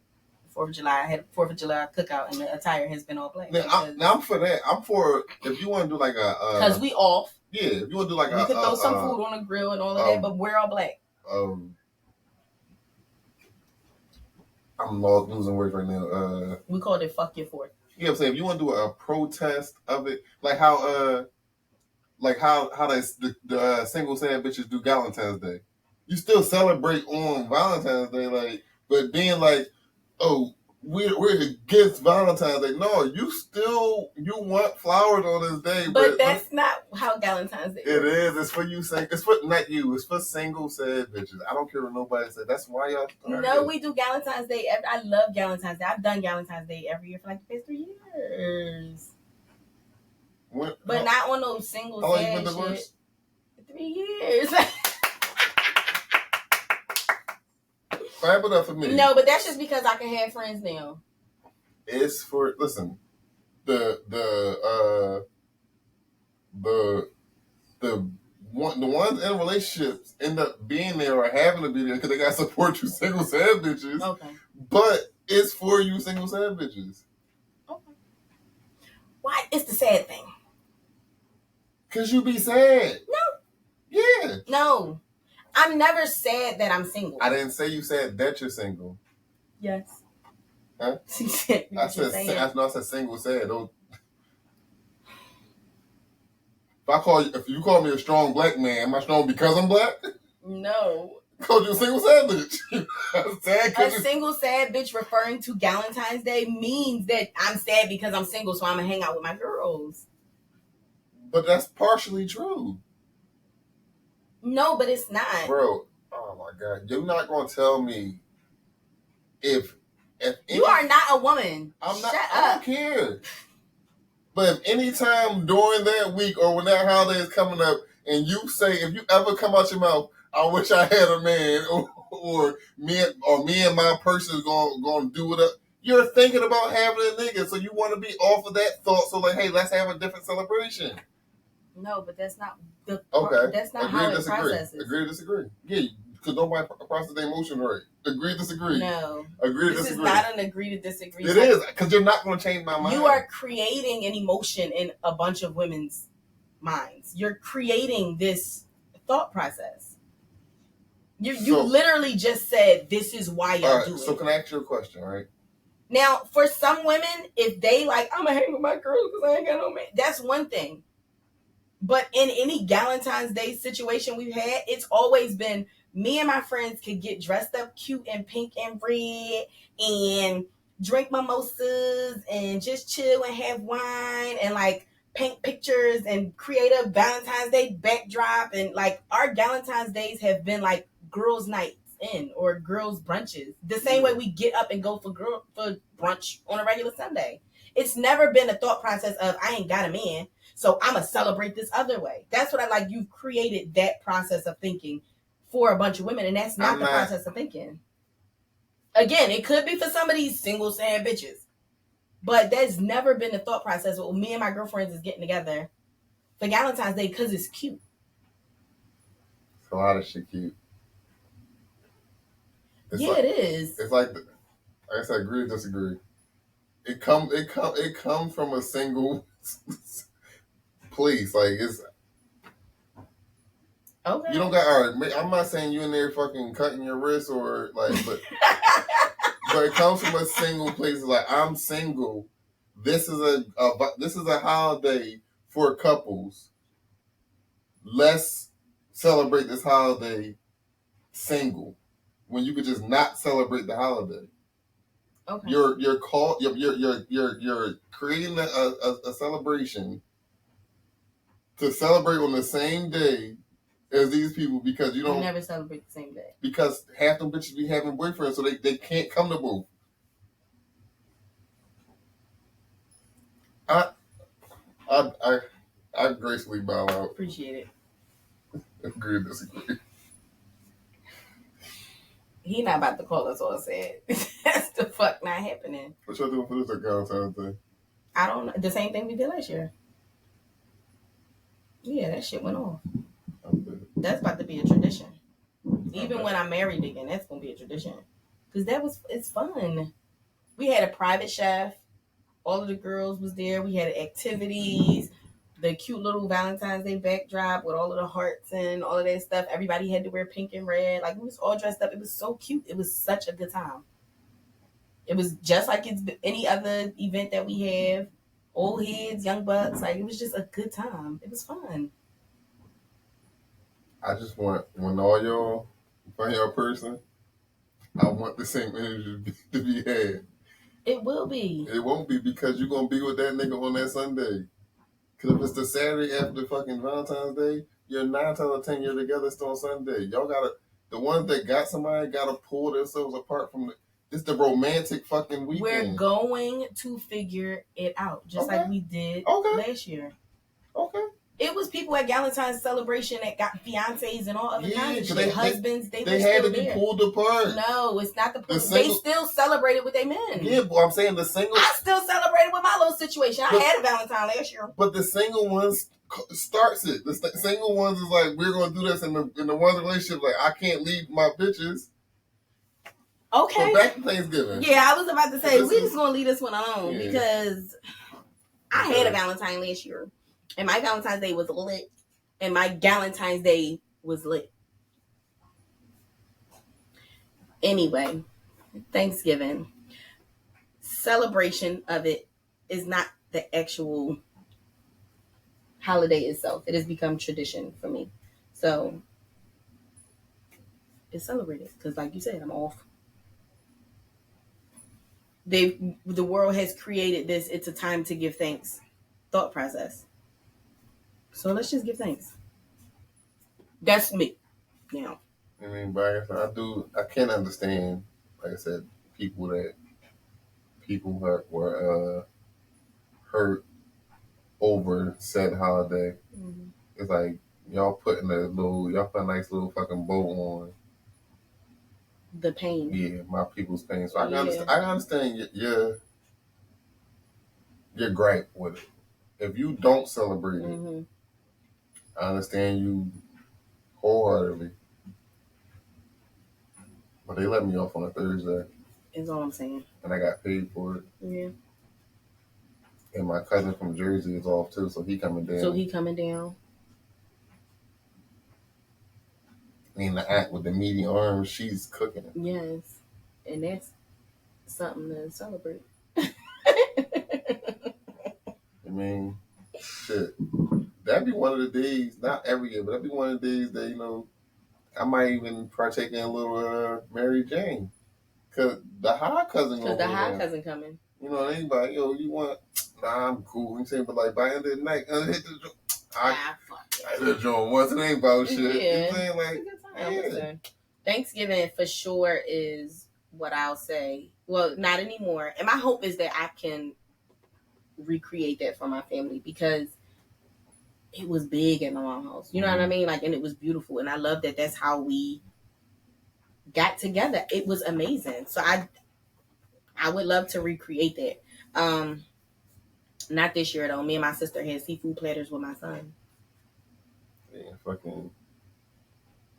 4th of July. I had a 4th of July cookout, and the attire has been all black. Now, I'm for that. I'm for if you want to do like a because we off. Yeah, if you want to do like we could throw some food on the grill and all of that, but we're all black. I'm losing words right now. We called it "fuck your 4th." You know what I'm saying? If you want to do a protest of it, like how the single sad bitches do Valentine's Day, you still celebrate on Valentine's Day, like, but being like, oh, we're against Valentine's Day. No, you want flowers on this day, but that's not how Valentine's Day. It is. It's for you. It's for not you. It's for single sad bitches. I don't care what nobody said. That's why y'all. No, we do Valentine's Day. I love Valentine's Day. I've done Valentine's Day every year for like the past 3 years. But not on those single sad shit. How long you been divorced? 3 years. Clap it up for me. No, but that's just because I can have friends now. It's for the ones in relationships end up being there or having to be there because they got to support you single sad bitches. Okay. But it's for you single sad bitches. Okay. Why is the sad thing? Because you be sad. No. Yeah. No. I'm never sad that I'm single. I didn't say you said that you're single. Yes. Huh? I said single sad. Don't. If you call me a strong black man, am I strong because I'm black? No. Called you a single sad bitch. A single sad bitch referring to Valentine's Day means that I'm sad because I'm single, so I'm gonna hang out with my girls. But that's partially true. No, but it's not. Bro, oh my God. You're not going to tell me if you are not a woman. I'm not. Shut up. I don't care. But if any time during that week or when that holiday is coming up and you say, if you ever come out your mouth, I wish I had a man or me and my person is going to do it up, you're thinking about having a nigga. So you want to be off of that thought. So like, hey, let's have a different celebration. No, but that's not the. Okay. That's not how it processes. Agree to disagree. Yeah, because nobody processes their emotion right. Agree to disagree. No. Agree to this disagree. This is not an agree to disagree. It is, because you're not going to change my mind. You are creating an emotion in a bunch of women's minds. You're creating this thought process. You literally just said this is why y'all do it. So can I ask you a question, right? Now, for some women, if they like, I'm gonna hang with my girls because I ain't got no man. That's one thing. But in any Valentine's Day situation we've had, it's always been me and my friends could get dressed up cute and pink and red and drink mimosas and just chill and have wine and like paint pictures and create a Valentine's Day backdrop. And like our Valentine's Days have been like girls' nights in or girls' brunches. The same way we get up and go for brunch on a regular Sunday. It's never been a thought process of I ain't got a man, so I'm going to celebrate this other way. That's what I like. You've created that process of thinking for a bunch of women, and that's not the process of thinking. Again, it could be for some of these single sad bitches, but that's never been the thought process. Well, me and my girlfriends is getting together for Valentine's Day because it's cute. It's a lot of shit cute. It's it is. It's like, I guess I agree or disagree. It comes from a single place. Like it's okay. You don't got. All right, I'm not saying you in there fucking cutting your wrist or like, but but it comes from a single place. Like I'm single. This is a holiday for couples. Let's celebrate this holiday single when you could just not celebrate the holiday. Okay. You're creating a celebration to celebrate on the same day as these people because you don't never celebrate the same day. Because half them bitches be having boyfriends, so they can't come to both. I gracefully bow out. Appreciate it. Agree or disagree. He not about to call us all sad. That's the fuck not happening. What y'all doing for this Valentine's Day? I don't know. The same thing we did last year. Yeah, that shit went off. That's about to be a tradition. Even when I'm married again, that's gonna be a tradition. Cause it's fun. We had a private chef. All of the girls was there. We had activities. The cute little Valentine's Day backdrop with all of the hearts and all of that stuff. Everybody had to wear pink and red. Like, we was all dressed up. It was so cute. It was such a good time. It was just like it's any other event that we have. Old heads, young bucks. Like, it was just a good time. It was fun. I just want, when all y'all find your person, I want the same energy to be had. It will be. It won't be because you're going to be with that nigga on that Sunday. Because if it's the Saturday after fucking Valentine's Day, you're 9 out of 10 you're together still on Sunday. Y'all gotta, the ones that got somebody gotta pull themselves apart from it's the romantic fucking weekend. We're going to figure it out, just like we did last year. Okay. It was people at Valentine's celebration that got fiancés and all other kinds of shit. Husbands, they had to be pulled apart. No, it's not they still celebrated with their men. Yeah, but I'm saying the single. I still celebrated with my little situation. I had a Valentine last year. But the single ones starts it. The single ones is like, we're going to do this, and the ones relationship like, I can't leave my bitches. Okay. So back to Thanksgiving. Yeah, I was about to say, we just going to leave this one alone because I had a Valentine last year. And my Valentine's Day was lit. And my Galentine's Day was lit. Anyway, Thanksgiving. Celebration of it is not the actual holiday itself. It has become tradition for me. So, it's celebrated. Because like you said, I'm off. The world has created this, it's a time to give thanks thought process. So let's just give thanks. That's me. Now. I mean, but I can't understand, like I said, people were hurt over said holiday. Mm-hmm. It's like y'all put a nice little fucking bow on the pain. Yeah, my people's pain. So I understand your gripe with it. If you don't celebrate it, mm-hmm. I understand you wholeheartedly. But they let me off on a Thursday. Is all I'm saying. And I got paid for it. Yeah. And my cousin from Jersey is off too, so he coming down. the aunt with the meaty arms, she's cooking it. Yes, and that's something to celebrate. I mean, shit. That'd be one of the days, not every year, but that'd be one of the days that, I might even partake in a little Mary Jane. Because the high cousin Because the high there. cousin coming. Anybody, you want, nah, I'm cool. You saying, but like by the end of the night, hit the joint. I hit the joint once, it ain't about shit. Yeah. You saying, like, yeah. Thanksgiving for sure is what I'll say. Well, not anymore. And my hope is that I can recreate that for my family because it was big at my mom's house. You know what I mean? Like, and it was beautiful. And I love that that's how we got together. It was amazing. So I would love to recreate that. Not this year though. Me and my sister had seafood platters with my son. Yeah, fucking.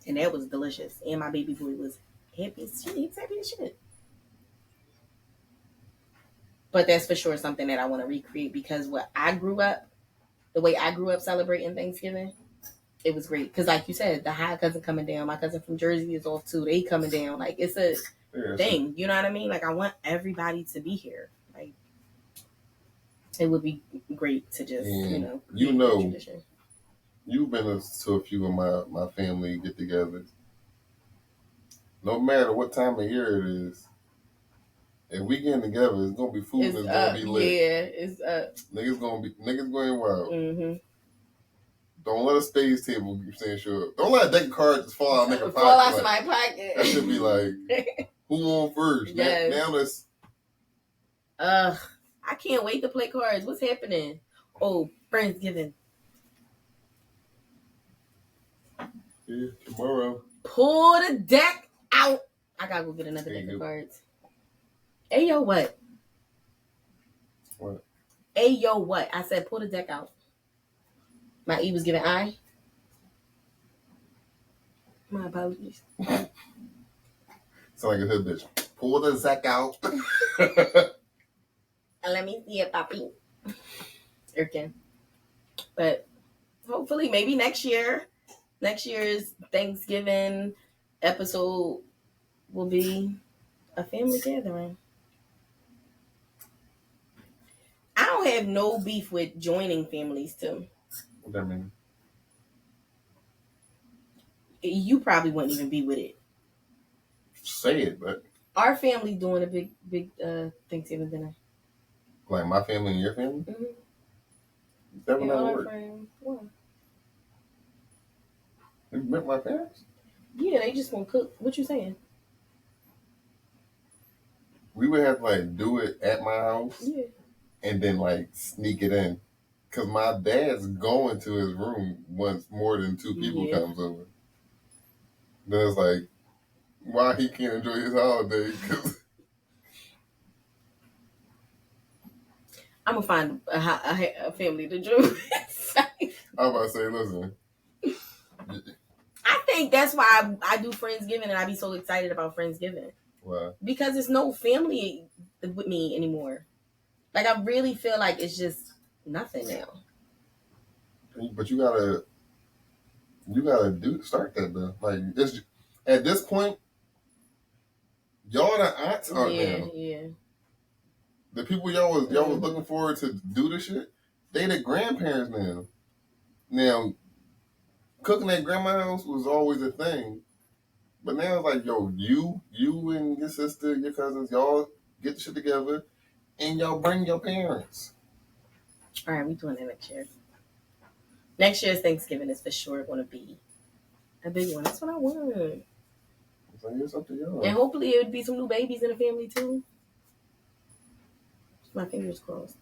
And that was delicious. And my baby boy was happy as shit. He was happy as shit. But that's for sure something that I want to recreate because the way I grew up celebrating Thanksgiving, it was great. Because like you said, the high cousin coming down, my cousin from Jersey is off too. They coming down. Like it's a thing. You know what I mean? Like I want everybody to be here. Like it would be great to just, tradition. You've been to a few of my family get-togethers. No matter what time of year it is, if we getting together, it's gonna be food and it's gonna be lit. Yeah, it's up. Niggas going wild. Mm-hmm. Don't let a stage table keep saying sure. Don't let a deck of cards just fall out nigga pocket. Fall out my pocket. That should be like, who on first? Yes. Now let's. I can't wait to play cards. What's happening? Oh, Friendsgiving. Yeah, tomorrow. Pull the deck out. I gotta go get another deck of cards. Hey, yo, what? What? Hey, yo, what? I said pull the deck out. My E was giving I. My apologies. Sound like a hood bitch. Pull the deck out. Let me see it, Poppy. Okay. But hopefully, maybe next year's Thanksgiving episode will be a family gathering. I don't have no beef with joining families too. What that mean? You probably wouldn't even be with it. Say it, but our family doing a big Thanksgiving dinner. Like my family and your family? Mm-hmm. That would not work. What? You met my parents? Yeah, they just gonna cook. What you saying? We would have to like do it at my house. Yeah. And then like sneak it in. Cause my dad's going to his room once more than two people comes over. Then it's like, why he can't enjoy his holiday? Cause I'm gonna find a family to join. I'm about to say, listen. I think that's why I do Friendsgiving and I be so excited about Friendsgiving. Why? Because it's no family with me anymore. Like I really feel like it's just nothing now. But you gotta start that though. Like at this point, y'all the aunts are now. Yeah. The people y'all was looking forward to do the shit, they the grandparents now. Now, cooking at grandma's house was always a thing. But now it's like, yo, you and your sister, your cousins, y'all get the shit together and y'all bring your parents. All right, we doing that next year. Next year's Thanksgiving is for sure going to be a big one. That's what I want. So here's up to y'all. And hopefully it would be some new babies in the family too. My fingers crossed.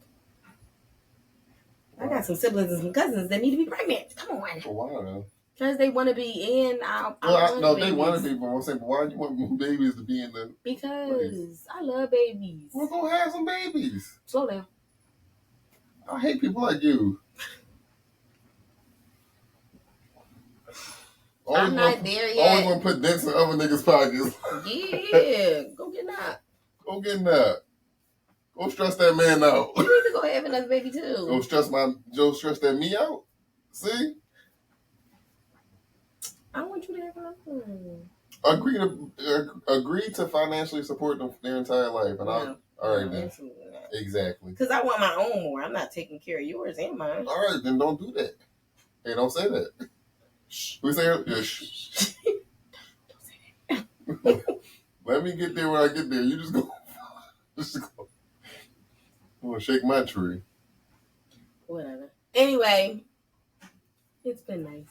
Wow. I got some siblings and some cousins that need to be pregnant. Come on. For why though? Because they want to be in. They want to be, but I'm saying, but why do you want babies to be in the? Because place? I love babies. We're gonna have some babies. Slow down. I hate people like you. I'm not there yet. Always want to put dents in other niggas' pockets. Yeah, go get that. Go get that. Go stress that man out. You need to go have another baby too. Go stress that me out. See? I don't want you to have nothing. Agree to financially support them their entire life, and all right then. Exactly. Because I want my own more. I'm not taking care of yours and mine. All right, then don't do that. Hey, don't say that. Shh. We say yeah, shh. Don't say that. Let me get there when I get there. You just go. Just go. I'm gonna shake my tree. Whatever. Anyway, it's been nice.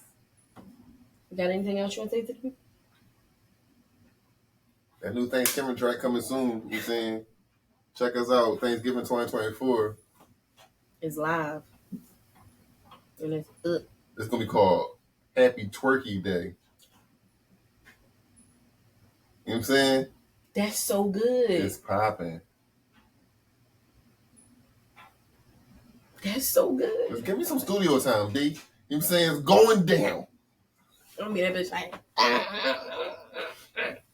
You got anything else you want to say to me? That new Thanksgiving track coming soon. You saying? Check us out. Thanksgiving 2024. It's live. And it's up. It's gonna be called Happy Twerky Day. You know what I'm saying? That's so good. It's popping. That's so good. Just give me some studio time, D. You know what I'm saying? It's going down. I'm gonna be that bitch like,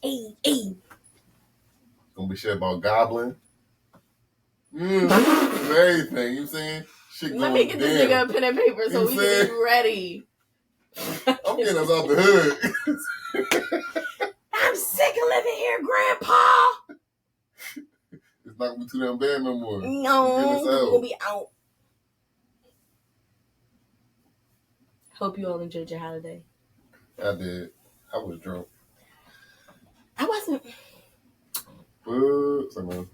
hey. Gonna be shit about Goblin. Everything. You know what I'm saying? Shit Let me get this nigga a pen and paper so we can be ready. I'm getting us out the hood. I'm sick of living here, Grandpa. It's not gonna be too damn bad no more. No, we're gonna be out. Hope you all enjoyed your holiday. I did. I was drunk. I wasn't. Someone.